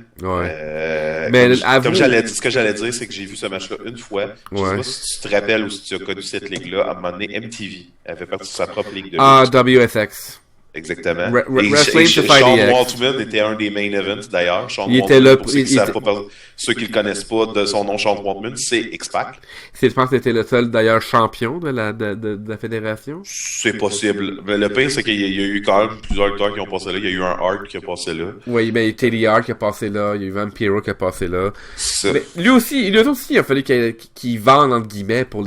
mais ce que j'allais dire, c'est que j'ai vu ce match-là une fois. Je sais pas si tu te rappelles ou si tu as connu cette ligue-là. À un moment donné, MTV avait parti de sa propre ligue de lutte. Ah, WSX. Exactement. Wrestling Sean Waltman était un des main events d'ailleurs. Sean Waltman, pour ceux qui le connaissent pas de son nom, Sean Waltman, c'est X-Pac. Je pense que c'était le seul d'ailleurs champion de la fédération. C'est possible. Mais le pire, c'est qu'il y a eu quand même plusieurs lutteurs qui ont passé là. Il y a eu un Hart qui a passé là. Oui, mais il y a eu Teddy Hart qui a passé là. Il y a eu Vampiro qui a passé là. Mais lui aussi, il a fallu qu'il vende entre guillemets pour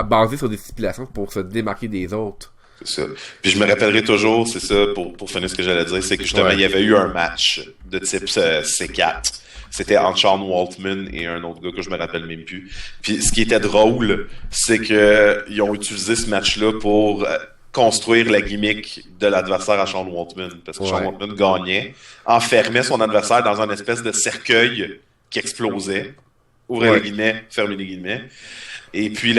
basé sur des stipulations pour se démarquer des autres. C'est ça. Puis je me rappellerai toujours, c'est ça, pour finir ce que j'allais dire, c'est que justement, il y avait eu un match de type C4. C'était entre Sean Waltman et un autre gars que je me rappelle même plus. Puis ce qui était drôle, c'est que ils ont utilisé ce match-là pour construire la gimmick de l'adversaire à Sean Waltman. Parce que Sean Waltman gagnait, enfermait son adversaire dans une espèce de cercueil qui explosait. Ouvrir les guillemets, fermer les guillemets. Et puis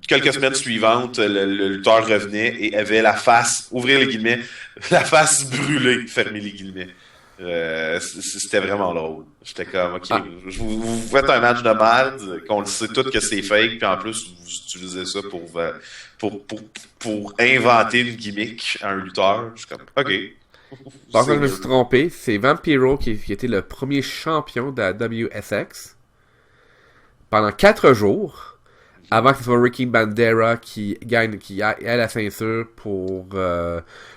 quelques semaines suivantes, le lutteur revenait et avait la face, ouvrir les guillemets, la face brûlée, fermer les guillemets. C'était vraiment drôle. J'étais comme, ok, vous faites un match de merde, qu'on le sait tout que c'est fake, puis en plus vous utilisez ça pour inventer une gimmick à un lutteur. Je suis comme, ok. Par contre, je me suis trompé, c'est Vampiro qui était le premier champion de la WSX pendant 4 jours. avant que ce soit Ricky Bandera qui ait la ceinture pour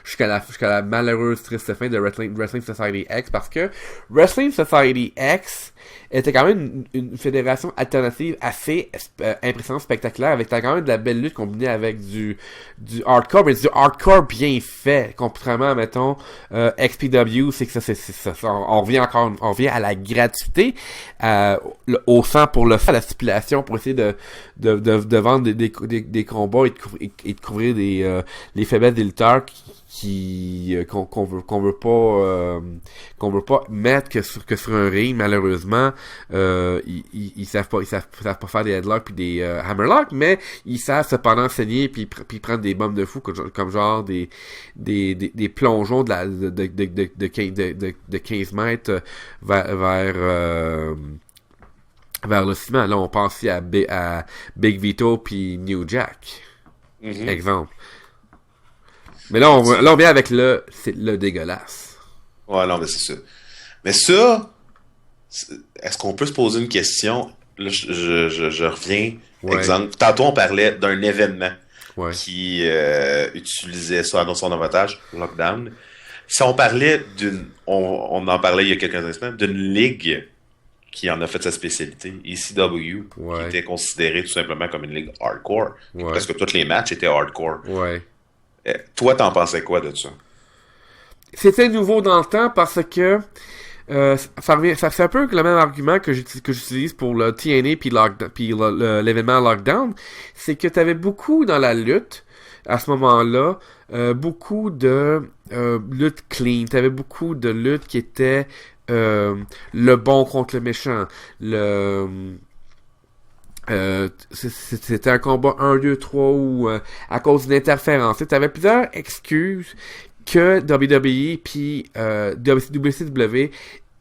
jusqu'à la malheureuse triste fin de Wrestling Society X, parce que Wrestling Society X était quand même une fédération alternative assez impressionnante, spectaculaire, avec quand même de la belle lutte combinée avec du hardcore, mais du hardcore bien fait, contrairement, mettons, XPW, c'est que on revient à la gratuité, au sang pour le faire, la stipulation, pour essayer de vendre des combats et de couvrir les faiblesses des lutteurs qu'on veut pas mettre que sur un ring. Malheureusement, ils savent pas faire des headlocks puis des hammerlocks, mais ils savent cependant saigner puis prendre des bombes de fou comme genre des plongeons de 15 mètres vers le ciment. Là, on pense ici à Big Vito puis New Jack. Mm-hmm. Exemple. Mais là, on vient avec le dégueulasse. Ouais, non, mais c'est ça. Mais ça, est-ce qu'on peut se poser une question? Là, je reviens. Ouais. Exemple, tantôt, on parlait d'un événement qui utilisait ça dans son avantage, Lockdown. Si on parlait on en parlait il y a quelques instants, d'une ligue qui en a fait sa spécialité, ECW, qui était considérée tout simplement comme une ligue hardcore. Parce que tous les matchs étaient hardcore. Ouais. Toi, t'en pensais quoi de ça? C'était nouveau dans le temps parce que c'est un peu le même argument que j'utilise pour le TNA puis l'événement Lockdown. C'est que t'avais beaucoup dans la lutte, à ce moment-là, beaucoup de lutte clean. T'avais beaucoup de lutte qui était le bon contre le méchant. C'était un combat 1, 2, 3 ou à cause d'une interférence. Tu avais plusieurs excuses que WWE puis WCW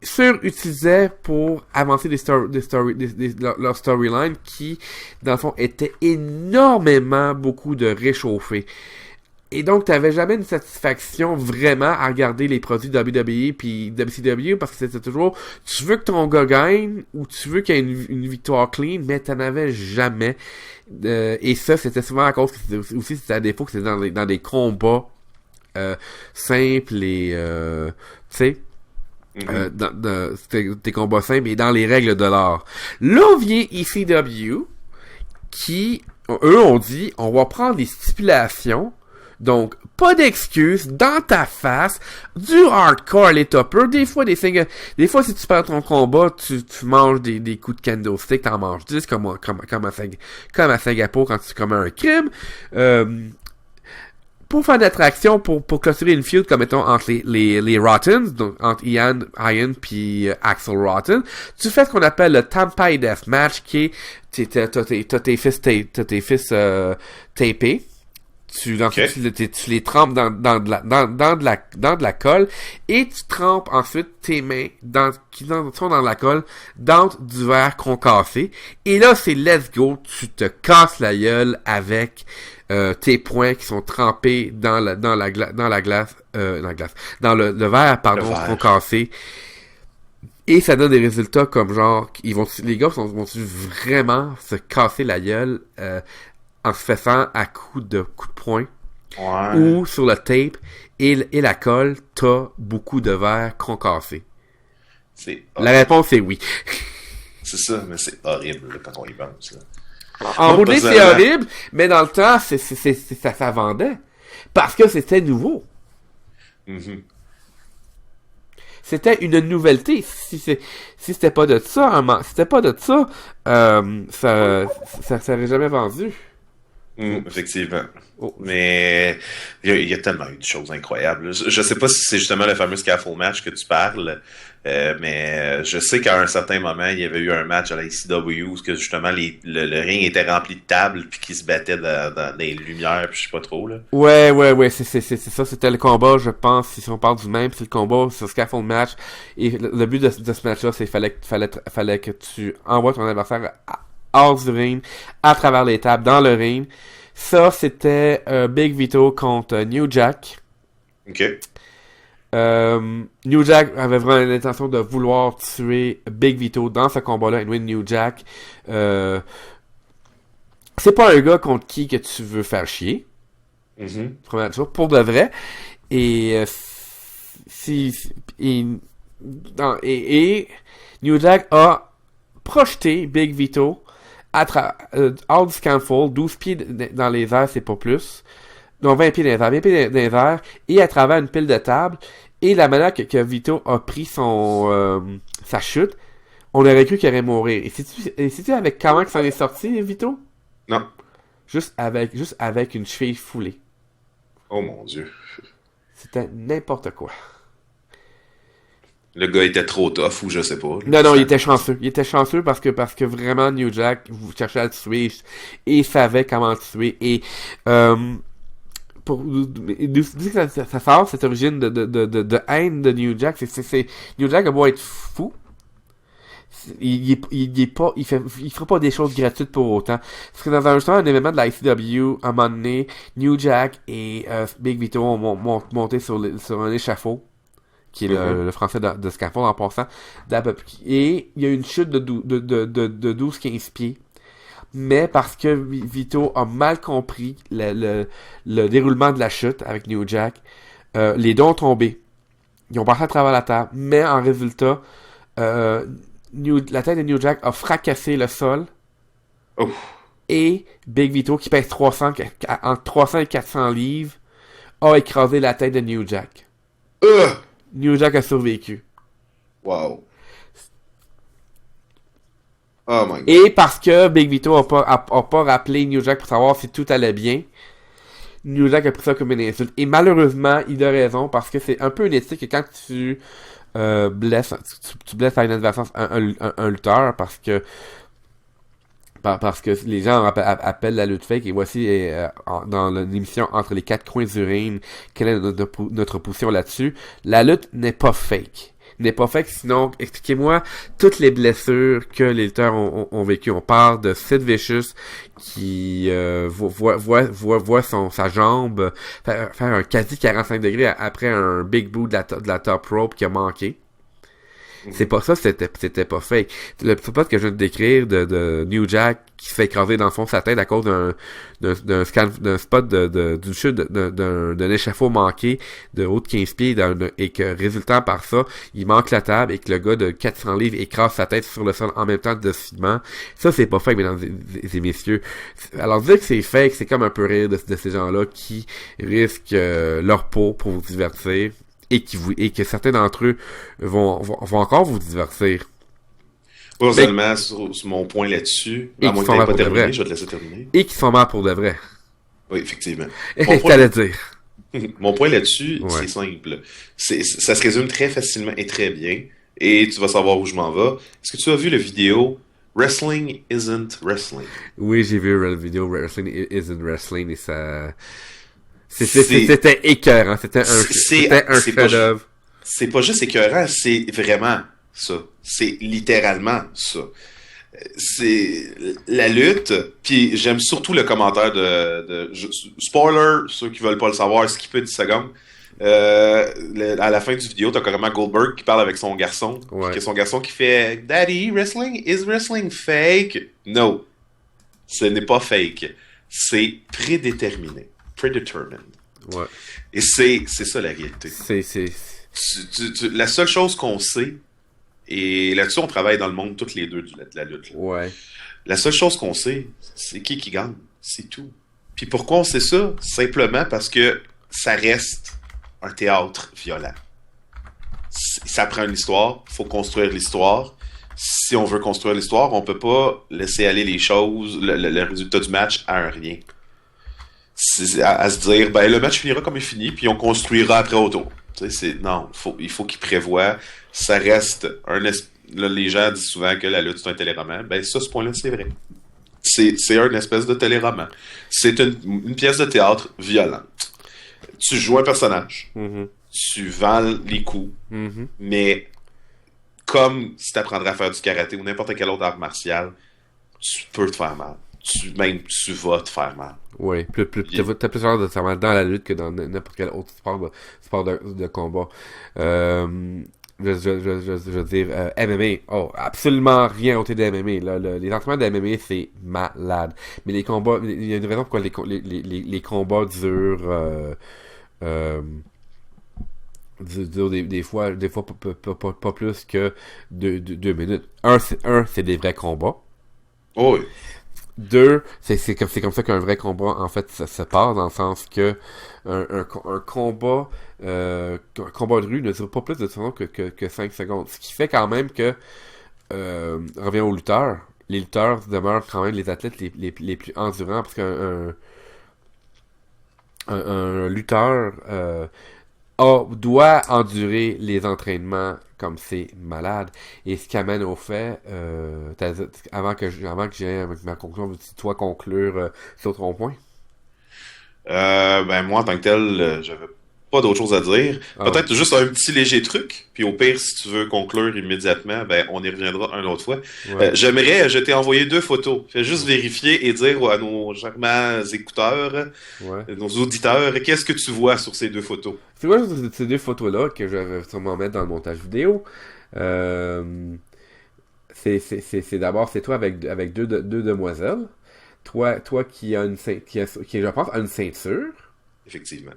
surutilisaient pour avancer leur storyline qui, dans le fond, était énormément beaucoup de réchauffés. Et donc, t'avais jamais une satisfaction vraiment à regarder les produits WWE puis WCW parce que c'était toujours, tu veux que ton gars gagne ou tu veux qu'il y ait une victoire clean, mais t'en avais jamais. Et ça, c'était souvent à cause que c'était à défaut que c'était dans des combats simples et, tu sais, c'était des combats simples et dans les règles de l'art. Là vient ECW qui, eux, ont dit, on va prendre des stipulations. Donc, pas d'excuses, dans ta face, du hardcore, les toppers, des fois si tu perds ton combat, tu manges des coups de candlestick, t'en manges 10, comme à Singapour quand tu commets un crime. Pour faire d'attraction, pour clôturer une feud, comme mettons, entre les Rottens, donc entre Ian puis Axel Rotten, tu fais ce qu'on appelle le Tampai Death Match, qui est, t'as tes fils tapés. Tu les trempes dans de la colle et tu trempes ensuite tes mains qui sont dans la colle dans du verre concassé et là c'est let's go, tu te casses la gueule avec tes poings qui sont trempés dans le verre concassé. Et ça donne des résultats comme genre les gars vont-tu vraiment se casser la gueule en se faisant à coups de poing ou sur le tape et la colle, t'as beaucoup de verres concassés. La réponse est oui. C'est ça, mais c'est horrible là, quand on y pense. En bout de ligne, c'est horrible, mais dans le temps, ça vendait. Parce que c'était nouveau. Mm-hmm. C'était une nouveauté. Si c'était pas de ça, ça serait jamais vendu. Effectivement. Mais il y a tellement eu de choses incroyables. Je sais pas si c'est justement le fameux scaffold match que tu parles, mais je sais qu'à un certain moment, il y avait eu un match à la ECW où que justement le ring était rempli de tables puis qu'ils se battaient dans les lumières puis je sais pas trop là. Ouais, c'est ça, c'était le combat, je pense, si on parle du même, c'est le combat, c'est le scaffold match. Et le but de ce match-là, c'est fallait que tu envoies ton adversaire hors du ring, à travers les tables, dans le ring. Ça, c'était Big Vito contre New Jack. OK. New Jack avait vraiment l'intention de vouloir tuer Big Vito dans ce combat-là. Et New Jack c'est pas un gars contre qui que tu veux faire chier. Première chose, pour de vrai. Et et New Jack a projeté Big Vito hors du scaffold, 12 pieds dans les airs, c'est pas plus. Donc 20 pieds dans les airs, 20 pieds dans les airs, et à travers une pile de table. Et la manière que Vito a pris sa chute, on aurait cru qu'il allait mourir. Et sais-tu avec comment que ça en est sorti, Vito? Non. Juste avec une cheville foulée. Oh mon Dieu. C'était n'importe quoi. Le gars était trop tough ou je sais pas. Non, il était chanceux. Il était chanceux parce que vraiment New Jack vous cherchait à le tuer et il savait comment le tuer. Et d'où ça sort cette origine de haine de New Jack, c'est New Jack a beau être fou. Il fera pas des choses gratuites pour autant. Parce que dans justement un événement de la ICW, à un moment donné, New Jack et Big Vito ont monté sur un échafaud, qui est le français de scaffold en passant, et il y a une chute de 12-15 pieds. Mais parce que Vito a mal compris le déroulement de la chute avec New Jack, les deux ont tombé. Ils ont passé à travers la table, mais en résultat, la tête de New Jack a fracassé le sol. Oh. Et Big Vito, qui pèse entre 300 et 400 livres, a écrasé la tête de New Jack. New Jack a survécu. Wow. Oh my God. Et parce que Big Vito a pas rappelé New Jack pour savoir si tout allait bien, New Jack a pris ça comme une insulte. Et malheureusement, il a raison, parce que c'est un peu une éthique que quand tu blesses à une adversaire un lutteur, parce que les gens appellent la lutte fake, et voici dans l'émission Entre les quatre coins du ring, quelle est notre position là-dessus. La lutte n'est pas fake. Sinon, expliquez-moi toutes les blessures que les lutteurs ont vécues. On parle de Sid Vicious qui voit sa jambe faire un quasi 45 degrés après un big boot de la top rope qui a manqué. C'est pas ça, c'était pas fake. Le spot que je viens de décrire de New Jack qui se fait écraser dans le fond de sa tête à cause d'un spot d'une chute d'un échafaud manqué de haut de 15 pieds et que résultant par ça, il manque la table et que le gars de 400 livres écrase sa tête sur le sol en même temps de ciment. Ça, c'est pas fake, mesdames et messieurs. Alors dire que c'est fake, c'est comme un peu rire de ces gens-là qui risquent leur peau pour vous divertir. Et que certains d'entre eux vont encore vous divertir. Pas seulement sur mon point là-dessus, à moins que tu n'aies pas terminé, je vais te laisser terminer. Et qui sont morts pour de vrai. Oui, effectivement. T'allais dire. Mon point là-dessus, c'est simple. Ça se résume très facilement et très bien. Et tu vas savoir où je m'en vais. Est-ce que tu as vu la vidéo Wrestling Isn't Wrestling? Oui, j'ai vu la vidéo Wrestling Isn't Wrestling et ça... C'était écœurant, c'était un chef-d'œuvre. C'est pas juste écœurant, c'est vraiment ça. C'est littéralement ça. C'est la lutte, puis j'aime surtout le commentaire spoiler, ceux qui veulent pas le savoir, skipper 10 secondes. À la fin du vidéo, t'as carrément Goldberg qui parle avec son garçon. Ouais. Son garçon qui fait « Daddy, is wrestling fake? » No, ce n'est pas fake. C'est prédéterminé. Predetermined. Ouais. Et c'est ça la réalité. La seule chose qu'on sait, et là-dessus on travaille dans le monde toutes les deux de la lutte. Là. Ouais. La seule chose qu'on sait, c'est qui gagne. C'est tout. Puis pourquoi on sait ça? Simplement parce que ça reste un théâtre violent. Ça prend une histoire, il faut construire l'histoire. Si on veut construire l'histoire, on peut pas laisser aller les choses, le résultat du match à un rien. À se dire, ben le match finira comme il finit, puis on construira après autour. Non, il faut qu'il prévoie. Ça reste là, les gens disent souvent que la lutte c'est un téléroman. Ben ça, ce point-là, c'est vrai. C'est un espèce de téléroman. C'est une pièce de théâtre violente. Tu joues un personnage, tu vends les coups, mais comme si tu apprendrais à faire du karaté ou n'importe quel autre art martial, tu peux te faire mal. Tu vas te faire mal. Oui, t'as plus peur de te faire mal dans la lutte que dans n'importe quel autre sport de combat. je veux dire, MMA. Oh, absolument rien ôté de MMA. Là, les entraînements de MMA, c'est malade. Mais les combats, il y a une raison pourquoi les combats durent, durent des fois pas plus que 2 minutes. C'est des vrais combats. Oh, oui. 2, c'est comme ça qu'un vrai combat, en fait, ça se passe, dans le sens que un combat de rue ne dure pas plus de temps que 5 secondes. Ce qui fait quand même que, revient aux lutteurs, les lutteurs demeurent quand même les athlètes les plus endurants, parce un lutteur doit endurer les entraînements comme c'est malade. Et ce qui amène au fait, avant que j'aille avec ma conclusion, veux-tu toi conclure sur ton point? Ben moi, en tant que tel, j'avais pas d'autre chose à dire. Ah, Peut-être juste un petit léger truc, puis au pire, si tu veux conclure immédiatement, ben on y reviendra une autre fois. ouais, Je t'ai envoyé 2 photos. Fais juste vérifier et dire à nos charmants écouteurs, ouais. nos auditeurs, qu'est-ce que tu vois sur ces 2 photos? C'est quoi ces 2 photos-là que je vais sûrement mettre dans le montage vidéo? C'est d'abord, c'est toi avec deux demoiselles. Toi qui a qui, je pense, a une ceinture. Effectivement.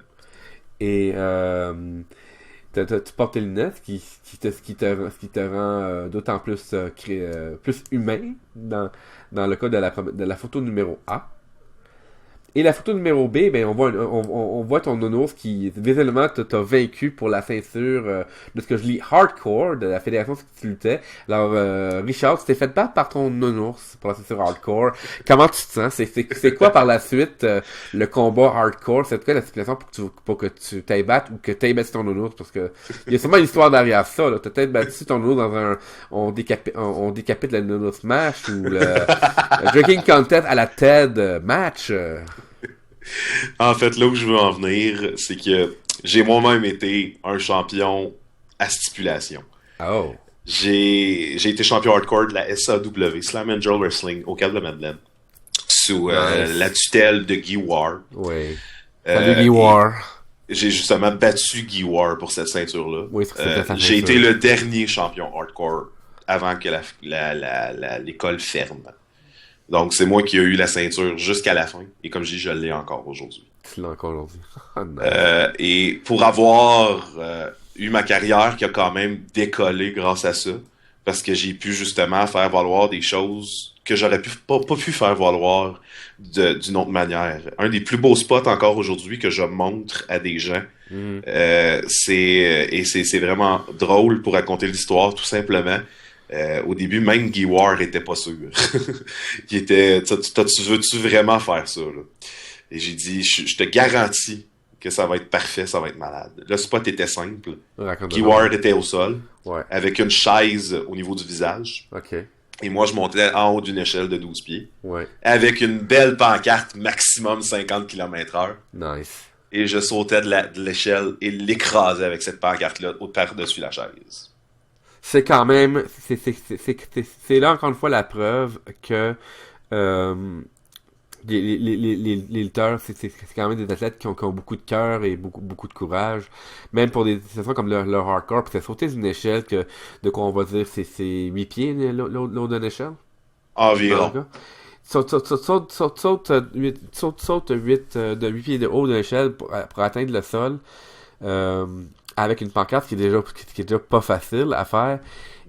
Et tu portes tes lunettes, ce qui te rend d'autant plus, plus humain dans le cas de la photo numéro A. Et la photo numéro B, ben on voit ton nounours qui visuellement t'a vaincu pour la ceinture de ce que je lis hardcore de la fédération qui luttait. Alors Richard, tu t'es fait battre par ton nounours pour la ceinture hardcore. Comment tu te sens? C'est quoi par la suite le combat hardcore? C'est quoi la situation pour que tu t'ailles battre ou que t'ailles battu ton nounours? Parce que il y a sûrement une histoire derrière ça. T'as peut-être battu ton nounours dans on décapite le nounours match ou le drinking contest à la TED match. En fait, là où je veux en venir, c'est que j'ai moi-même été un champion à stipulation. Oh. J'ai été champion hardcore de la SAW, Slam Angel Wrestling, au Cap de Madeleine, sous Nice. la tutelle de Guy War. Oui. Salut Euh, Guy et War. j'ai justement battu Guy War pour cette ceinture-là. Oui, c'était sa J'ai été ceinture. le dernier champion hardcore avant que l'école ferme. Donc, c'est moi qui ai eu la ceinture jusqu'à la fin. Et comme je dis, je l'ai encore aujourd'hui. Tu l'as encore aujourd'hui. Oh, nice. Et pour avoir eu ma carrière qui a quand même décollé grâce à ça, parce que j'ai pu justement faire valoir des choses que j'aurais pas pu faire valoir d'une autre manière. Un des plus beaux spots encore aujourd'hui que je montre à des gens, Mm. c'est vraiment drôle pour raconter l'histoire, tout simplement. Au début, même Guy War était pas sûr. Il était, tu veux-tu vraiment faire ça, là? Et j'ai dit, je te garantis que ça va être parfait, ça va être malade. Le spot était simple. Guy Raconte-moi. Ward était au sol, Ouais. avec une chaise au niveau du visage. Ok. Et moi, je montais en haut d'une échelle de 12 pieds, Ouais. avec une belle pancarte maximum 50 km/h. Nice. Et je sautais de l'échelle et l'écrasais avec cette pancarte-là par-dessus la chaise. C'est quand même, c'est là encore une fois la preuve que euh, les lutteurs, c'est quand même des athlètes qui ont beaucoup de cœur et beaucoup de courage. Même pour des sessions comme le hardcore, puis c'est sauter d'une échelle de quoi on va dire, c'est 8 pieds l'eau d'une échelle. Environ. Saute 8 pieds de haut d'une échelle pour atteindre le sol. euh, Avec une pancarte qui est déjà pas facile à faire.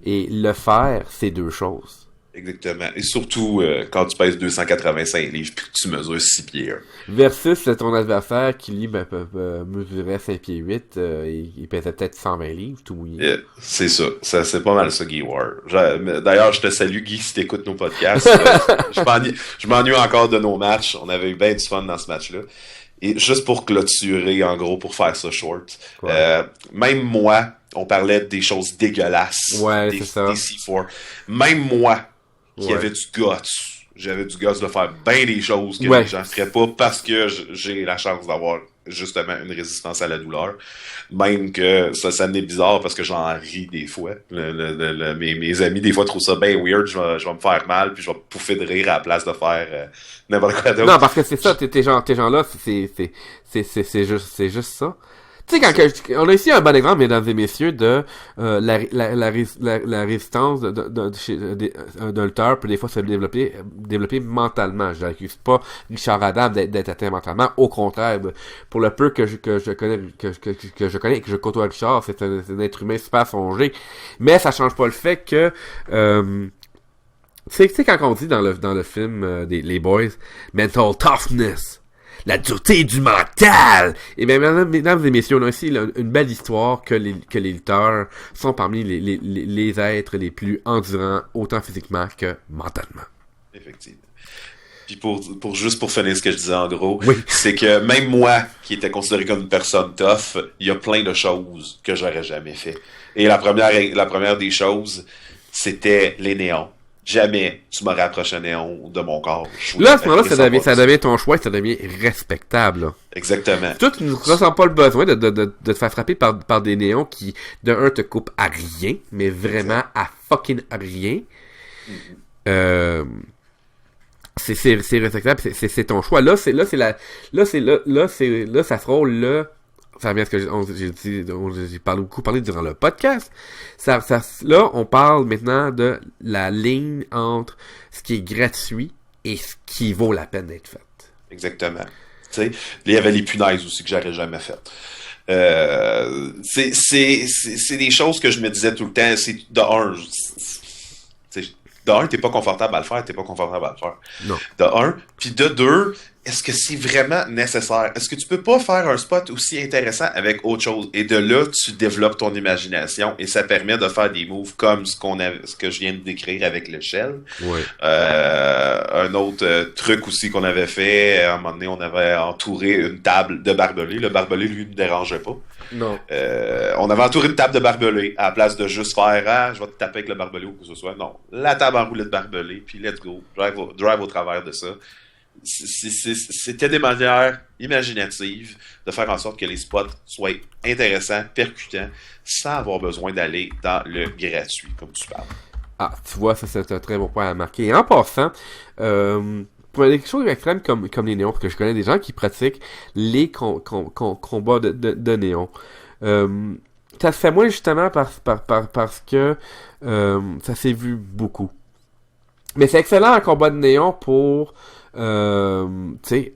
Et le faire, c'est 2 choses. Exactement. Et surtout quand tu pèses 285 livres puis que tu mesures 6 pieds 1. Versus ton adversaire qui, lui, mesurait 5 pieds 8, il pesait peut-être 120 livres, tout mouillé. C'est ça. C'est pas mal ça, Guy War. D'ailleurs, je te salue, Guy, si t'écoutes nos podcasts. Je m'ennuie encore de nos matchs. On avait eu bien du fun dans ce match-là. Et juste pour clôturer, en gros, pour faire ça short, Ouais. même moi, on parlait des choses dégueulasses, Ouais, des c'est ça. C4. Même moi, qui Ouais. avait du guts, j'avais du guts de faire bien des choses que Ouais. les gens feraient pas parce que j'ai la chance d'avoir justement une résistance à la douleur. Même que ça m'est bizarre parce que j'en ris des fois. Mes amis, des fois, trouvent ça bien weird. Je vais me faire mal, puis je vais pouffer de rire à la place de faire n'importe quoi d'autre. Non, parce que c'est ça, tes gens-là, c'est juste ça. Tu sais, on a ici un bon exemple, mesdames et messieurs, de la résistance d'un lutteur peut des fois se développer mentalement. Je n'accuse pas Richard Adam d'être atteint mentalement. Au contraire, pour le peu que je connais et que je côtoie Richard, c'est un être humain super songé. Mais ça change pas le fait que tu sais quand on dit dans le film les Boys, mental toughness, la dureté du mental. Et bien, mesdames et messieurs, on a ici une belle histoire que les lutteurs sont parmi les êtres les plus endurants, autant physiquement que mentalement. Effectivement. Puis juste pour finir ce que je disais en gros, oui. C'est que même moi, qui était considéré comme une personne tough, il y a plein de choses que j'aurais jamais fait. Et la première des choses, c'était les néons. Jamais tu m'aurais approché un néon de mon corps. Là, à ce moment-là, ça devient ton choix et ça devient respectable. Là. Exactement. Toi, tu ne ressens pas le besoin de te faire frapper par des néons qui, de un, te coupent à rien, mais vraiment à fucking rien. C'est respectable, c'est ton choix. Là, ça frôle le... Ça revient à ce que j'ai beaucoup parlé durant le podcast. Là, on parle maintenant de la ligne entre ce qui est gratuit et ce qui vaut la peine d'être fait. Exactement. Tu sais, il y avait les punaises aussi que j'aurais jamais faites. C'est des choses que je me disais tout le temps. C'est de un, t'es pas confortable à le faire, Non. De un, puis de deux, est-ce que c'est vraiment nécessaire? Est-ce que tu peux pas faire un spot aussi intéressant avec autre chose? Et de là, tu développes ton imagination et ça permet de faire des moves comme ce que je viens de décrire avec l'échelle. Oui. Un autre truc aussi qu'on avait fait, à un moment donné, on avait entouré une table de barbelés. Le barbelé, lui, ne me dérangeait pas. Non. On avait entouré une table de barbelés à la place de juste faire je vais te taper avec le barbelé ou que ce soit. Non. La table enroulée de barbelés, puis let's go. Drive au travers de ça. C'était des manières imaginatives de faire en sorte que les spots soient intéressants, percutants, sans avoir besoin d'aller dans le gratuit, comme tu parles. Ah, tu vois, ça c'est un très bon point à marquer. Et en passant, pour des choses extrêmes comme les néons, parce que je connais des gens qui pratiquent les combats de néons. Ça se fait moins justement parce que ça s'est vu beaucoup. Mais c'est excellent un combat de néon pour tu sais,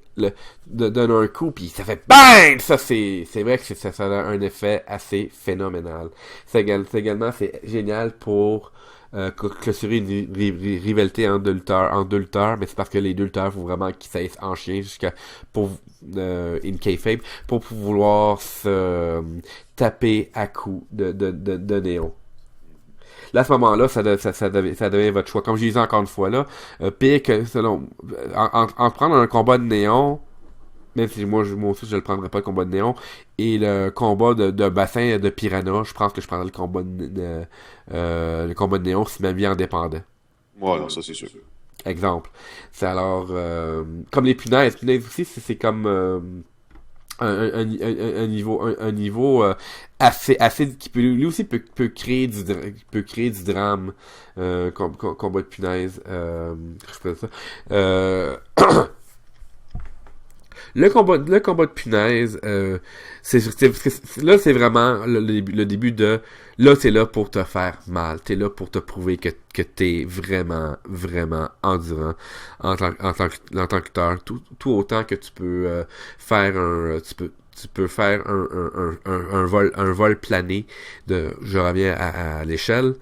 donner un coup puis ça fait BANG! Ça c'est vrai que ça a un effet assez phénoménal. C'est également génial pour clôturer une rivalité en deux lutteurs, mais c'est parce que les deux lutteurs faut vraiment qu'ils s'aillent en chien pour in kayfabe pour vouloir se taper à coups de néon. Là, à ce moment-là, ça devient votre choix. Comme je disais encore une fois là, pire que selon en prendre un combat de néon, même si moi aussi je le prendrais pas le combat de néon, et le combat de bassin de piranha, je pense que je prendrais le combat de néon si ma vie en dépendait. Ouais, non, ça c'est sûr. Exemple. C'est alors comme les punaises aussi, c'est comme un niveau assez qui peut lui aussi peut créer du drame combat de punaise je fais ça le combat de punaise là c'est vraiment le début de là t'es là pour te faire mal, t'es là pour te prouver que t'es vraiment endurant en tant que lutteur, tout autant que tu peux faire tu peux faire un vol plané je reviens à l'échelle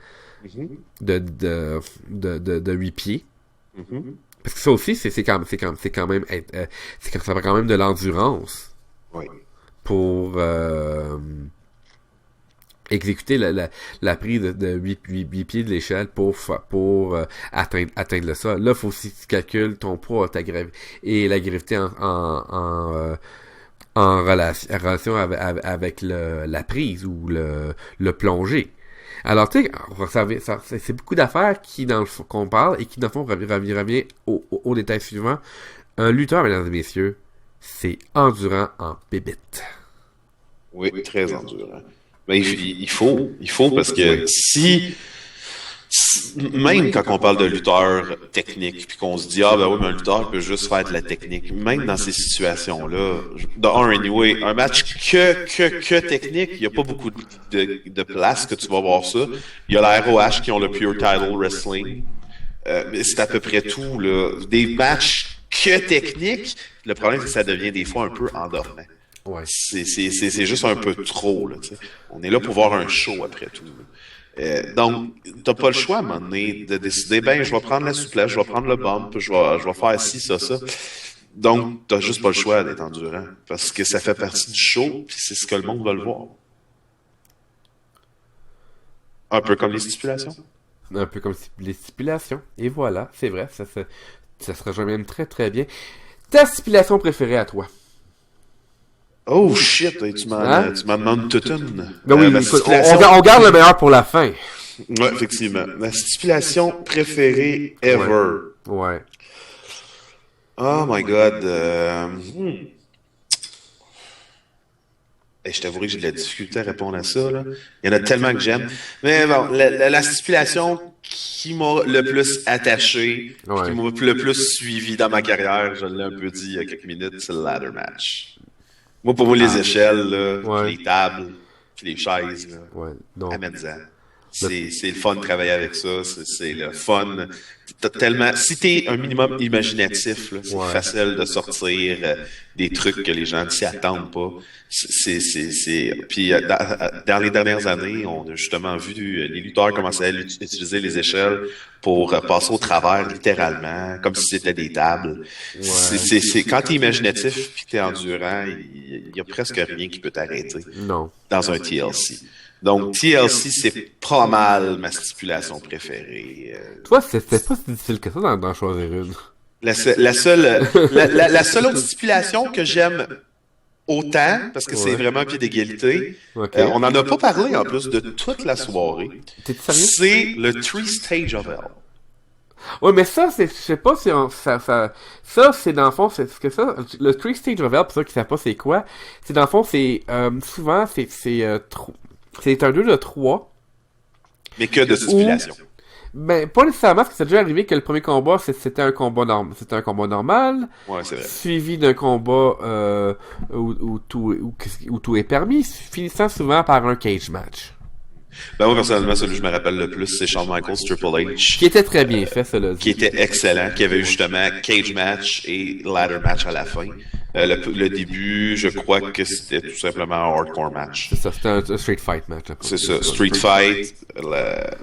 de 8 pieds. Parce que ça aussi, c'est quand même ça va quand même de l'endurance. Oui. Pour exécuter la prise de 8 pieds de l'échelle pour atteindre le sol. Là, faut aussi que tu calcules ton poids, et la gravité en relation avec la prise ou le plongée. Alors, tu sais, c'est beaucoup d'affaires qu'on parle et qui, dans le fond, revient au détail suivant. Un lutteur, mesdames et messieurs, c'est endurant en bébite. Oui, très endurant. Mais il faut parce que si Même quand on parle de lutteur technique, puis qu'on se dit, ah ben oui, mais un lutteur peut juste faire de la technique, même dans ces situations-là, anyway, un match que technique, il n'y a pas beaucoup de place que tu vas voir ça. Il y a la ROH qui ont le Pure Title Wrestling. Mais c'est à peu près tout, là. Des matchs que techniques, le problème, c'est que ça devient des fois un peu endormant. Ouais. C'est juste un peu trop, là, tu sais. On est là pour voir un show après tout. Donc, t'as pas le choix à un moment donné de décider, ben, je vais prendre la souplesse, je vais prendre le bump, je vais faire ci, ça. Donc, t'as juste pas le choix d'être endurant. Parce que ça fait partie du show, puis c'est ce que le monde va le voir. Un peu comme les stipulations. Un peu comme les stipulations. Et voilà, c'est vrai, ça se rejoint même très très bien. Ta stipulation préférée à toi? Oh shit, tu m'en demandes toute une. Ben oui, écoute, on garde le meilleur pour la fin. Ouais, effectivement. Ma stipulation préférée ever. Ouais. Oh my god. Je t'avouerai que j'ai de la difficulté à répondre à ça, là. Il y en a tellement que j'aime. Mais bon, la stipulation qui m'a le plus attaché, qui m'a le plus suivi dans ma carrière, je l'ai un peu dit il y a quelques minutes, c'est le ladder match. Moi, pour moi, les échelles, là, les tables, puis les chaises, là, amène-en. C'est le fun de travailler avec ça, c'est le fun. T'as tellement, si t'es un minimum imaginatif, là, c'est facile de sortir des trucs que les gens ne s'y attendent pas. Puis dans les dernières années, on a justement vu les lutteurs commencer à utiliser les échelles pour passer au travers littéralement, comme si c'était des tables. Ouais. Quand t'es imaginatif puis t'es endurant, il y a presque rien qui peut t'arrêter. Non. Dans un TLC. Donc, TLC, c'est pas mal ma stipulation préférée. Toi, c'était pas si difficile que ça d'en choisir une. La seule autre stipulation que j'aime autant, parce que c'est vraiment un pied d'égalité, on n'en a pas parlé en plus de toute la soirée, c'est le 3-Stage of Hell. Ouais, mais ça, je sais pas si ça, c'est dans le fond, c'est ce que ça, le 3-Stage of Hell, pour ceux qui savent pas c'est quoi, c'est dans le fond, c'est, souvent, c'est un 2 de 3. Mais que de stipulation. Ben, pas nécessairement, parce que c'est déjà arrivé que le premier combat, c'était un combat normal. Ouais, c'est vrai. Suivi d'un combat, où tout est permis, finissant souvent par un cage match. Ben, moi, personnellement, celui que je me rappelle le plus, c'est Shawn Michaels Triple H. Qui était très bien fait, cela dit. Qui était excellent, qui avait eu justement cage match et ladder match à la fin. Le début, je crois que c'était tout simplement un hardcore match. C'est ça, c'était un street fight match. C'est ça, street fight.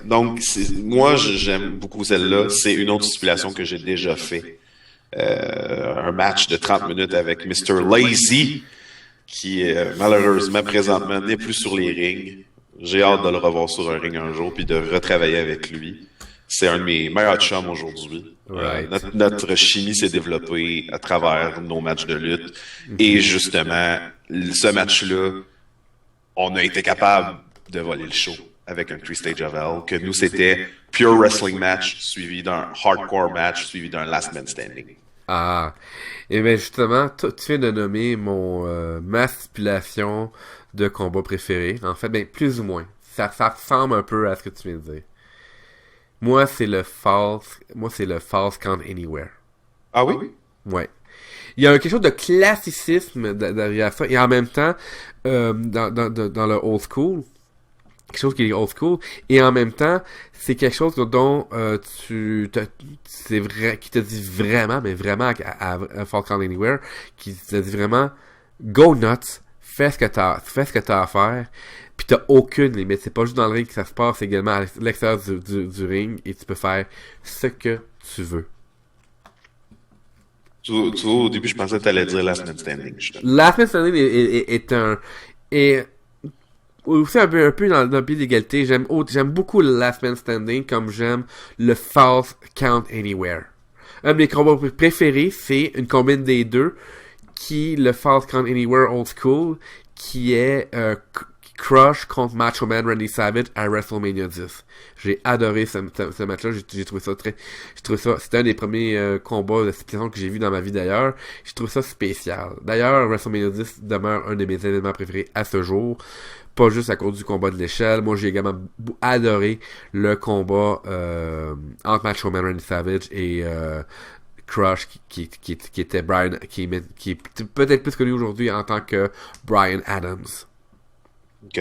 Donc, moi, j'aime beaucoup celle-là. C'est une autre stipulation que j'ai déjà fait. Un match de 30 minutes avec Mr. Lazy, qui malheureusement, présentement, n'est plus sur les rings. J'ai hâte de le revoir sur un ring un jour puis de retravailler avec lui. C'est un de mes meilleurs chums aujourd'hui. Right. Notre chimie s'est développée à travers nos matchs de lutte. Et justement, ce match-là, on a été capable de voler le show avec un 3-Stage of Hell. Que nous, c'était pure wrestling match suivi d'un hardcore match suivi d'un last man standing. Ah, et bien justement, tu viens de nommer ma stipulation de combat préféré. En fait, ben plus ou moins. Ça ressemble un peu à ce que tu viens de dire. Moi, c'est le false count anywhere. Ah oui? Ouais. Il y a quelque chose de classicisme derrière ça, et en même temps, dans le old school, quelque chose qui est old school, et en même temps, c'est quelque chose dont c'est vrai, qui te dit vraiment, mais vraiment à False Count Anywhere, qui te dit vraiment, go nuts, fais ce que t'as à faire, pis t'as aucune limite. C'est pas juste dans le ring que ça se passe, c'est également à l'extérieur du ring, et tu peux faire ce que tu veux. Tu vois, au début, je pensais que t'allais dire Last Man Standing. Last Man Standing est aussi un peu dans le pied d'égalité. J'aime beaucoup le Last Man Standing comme j'aime le False Count Anywhere. Un de mes combats préférés, c'est une combine des deux, le False Count Anywhere Old School, qui Crush contre Macho Man Randy Savage à WrestleMania 10. J'ai adoré ce match-là. J'ai trouvé ça c'était un des premiers combats de stipulation que j'ai vu dans ma vie d'ailleurs. J'ai trouvé ça spécial. D'ailleurs, WrestleMania 10 demeure un de mes éléments préférés à ce jour. Pas juste à cause du combat de l'échelle. Moi, j'ai également adoré le combat entre Macho Man Randy Savage et Crush qui était Brian, qui est peut-être plus connu aujourd'hui en tant que Brian Adams. OK.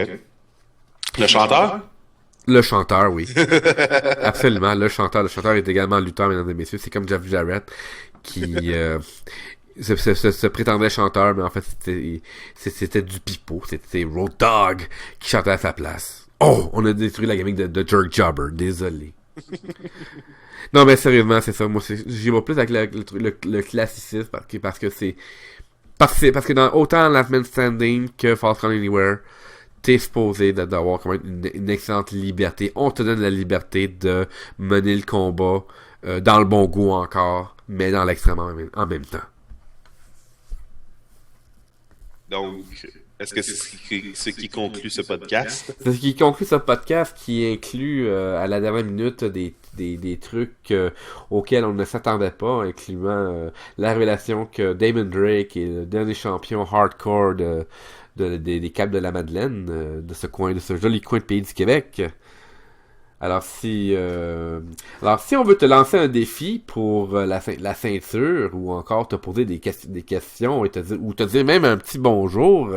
Le chanteur? Le chanteur, oui. Absolument, le chanteur. Le chanteur est également lutteur, mesdames et messieurs. C'est comme Jeff Jarrett qui se prétendait chanteur, mais en fait, c'était du pipeau. C'était Road Dogg qui chantait à sa place. Oh! On a détruit la gimmick de Jerk Jobber. Désolé. Non, mais sérieusement, c'est ça. Moi, j'y vais plus avec le classicisme parce que dans autant Last Man Standing que Falls Count Anywhere, t'es supposé d'avoir quand même une excellente liberté. On te donne la liberté de mener le combat dans le bon goût encore, mais dans l'extrême en même temps. Donc, est-ce que c'est ce qui conclut ce podcast? C'est ce qui conclut ce podcast qui inclut à la dernière minute des trucs auxquels on ne s'attendait pas, incluant la révélation que Damon Drake est le dernier champion hardcore des Caps de la Madeleine, de ce joli coin de pays du Québec. Alors si on veut te lancer un défi pour la ceinture, ou encore te poser des questions et te dire même un petit bonjour,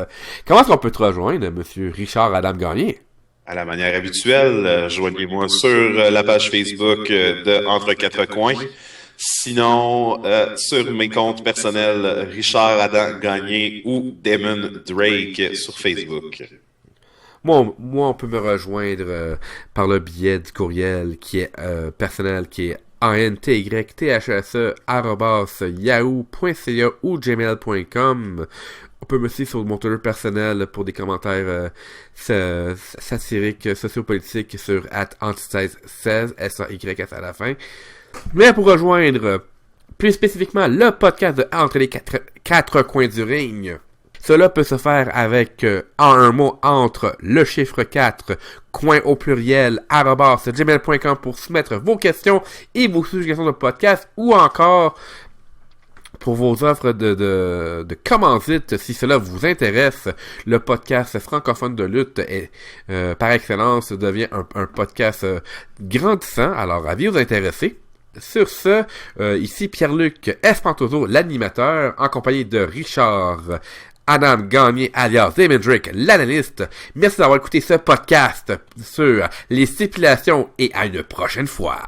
comment est-ce qu'on peut te rejoindre, Monsieur Richard Adam Gagné? À la manière habituelle, joignez-moi sur la page Facebook de Entre Quatre Coins. Sinon, sur mes comptes personnels, Richard Adam Gagné ou Damon Drake sur Facebook. Moi, on peut me rejoindre par le biais du courriel qui est personnel, qui est antythse@yahoo.ca ou gmail.com. On peut me suivre sur mon Twitter personnel pour des commentaires satiriques, sociopolitiques sur @antithèse16, S-A-Y-S à la fin. Mais pour rejoindre plus spécifiquement le podcast de Entre les quatre coins du ring, cela peut se faire avec, en un mot, entre le chiffre 4, coin au pluriel, @gmail.com pour soumettre vos questions et vos suggestions de podcast, ou encore pour vos offres de commandite, si cela vous intéresse. Le podcast francophone de lutte est, par excellence, devient un podcast grandissant, alors avis vous intéresser. Sur ce, ici Pierre-Luc Espantoso, l'animateur, en compagnie de Richard Adam Gagné, alias Damon Drake, l'analyste. Merci d'avoir écouté ce podcast sur les stipulations et à une prochaine fois.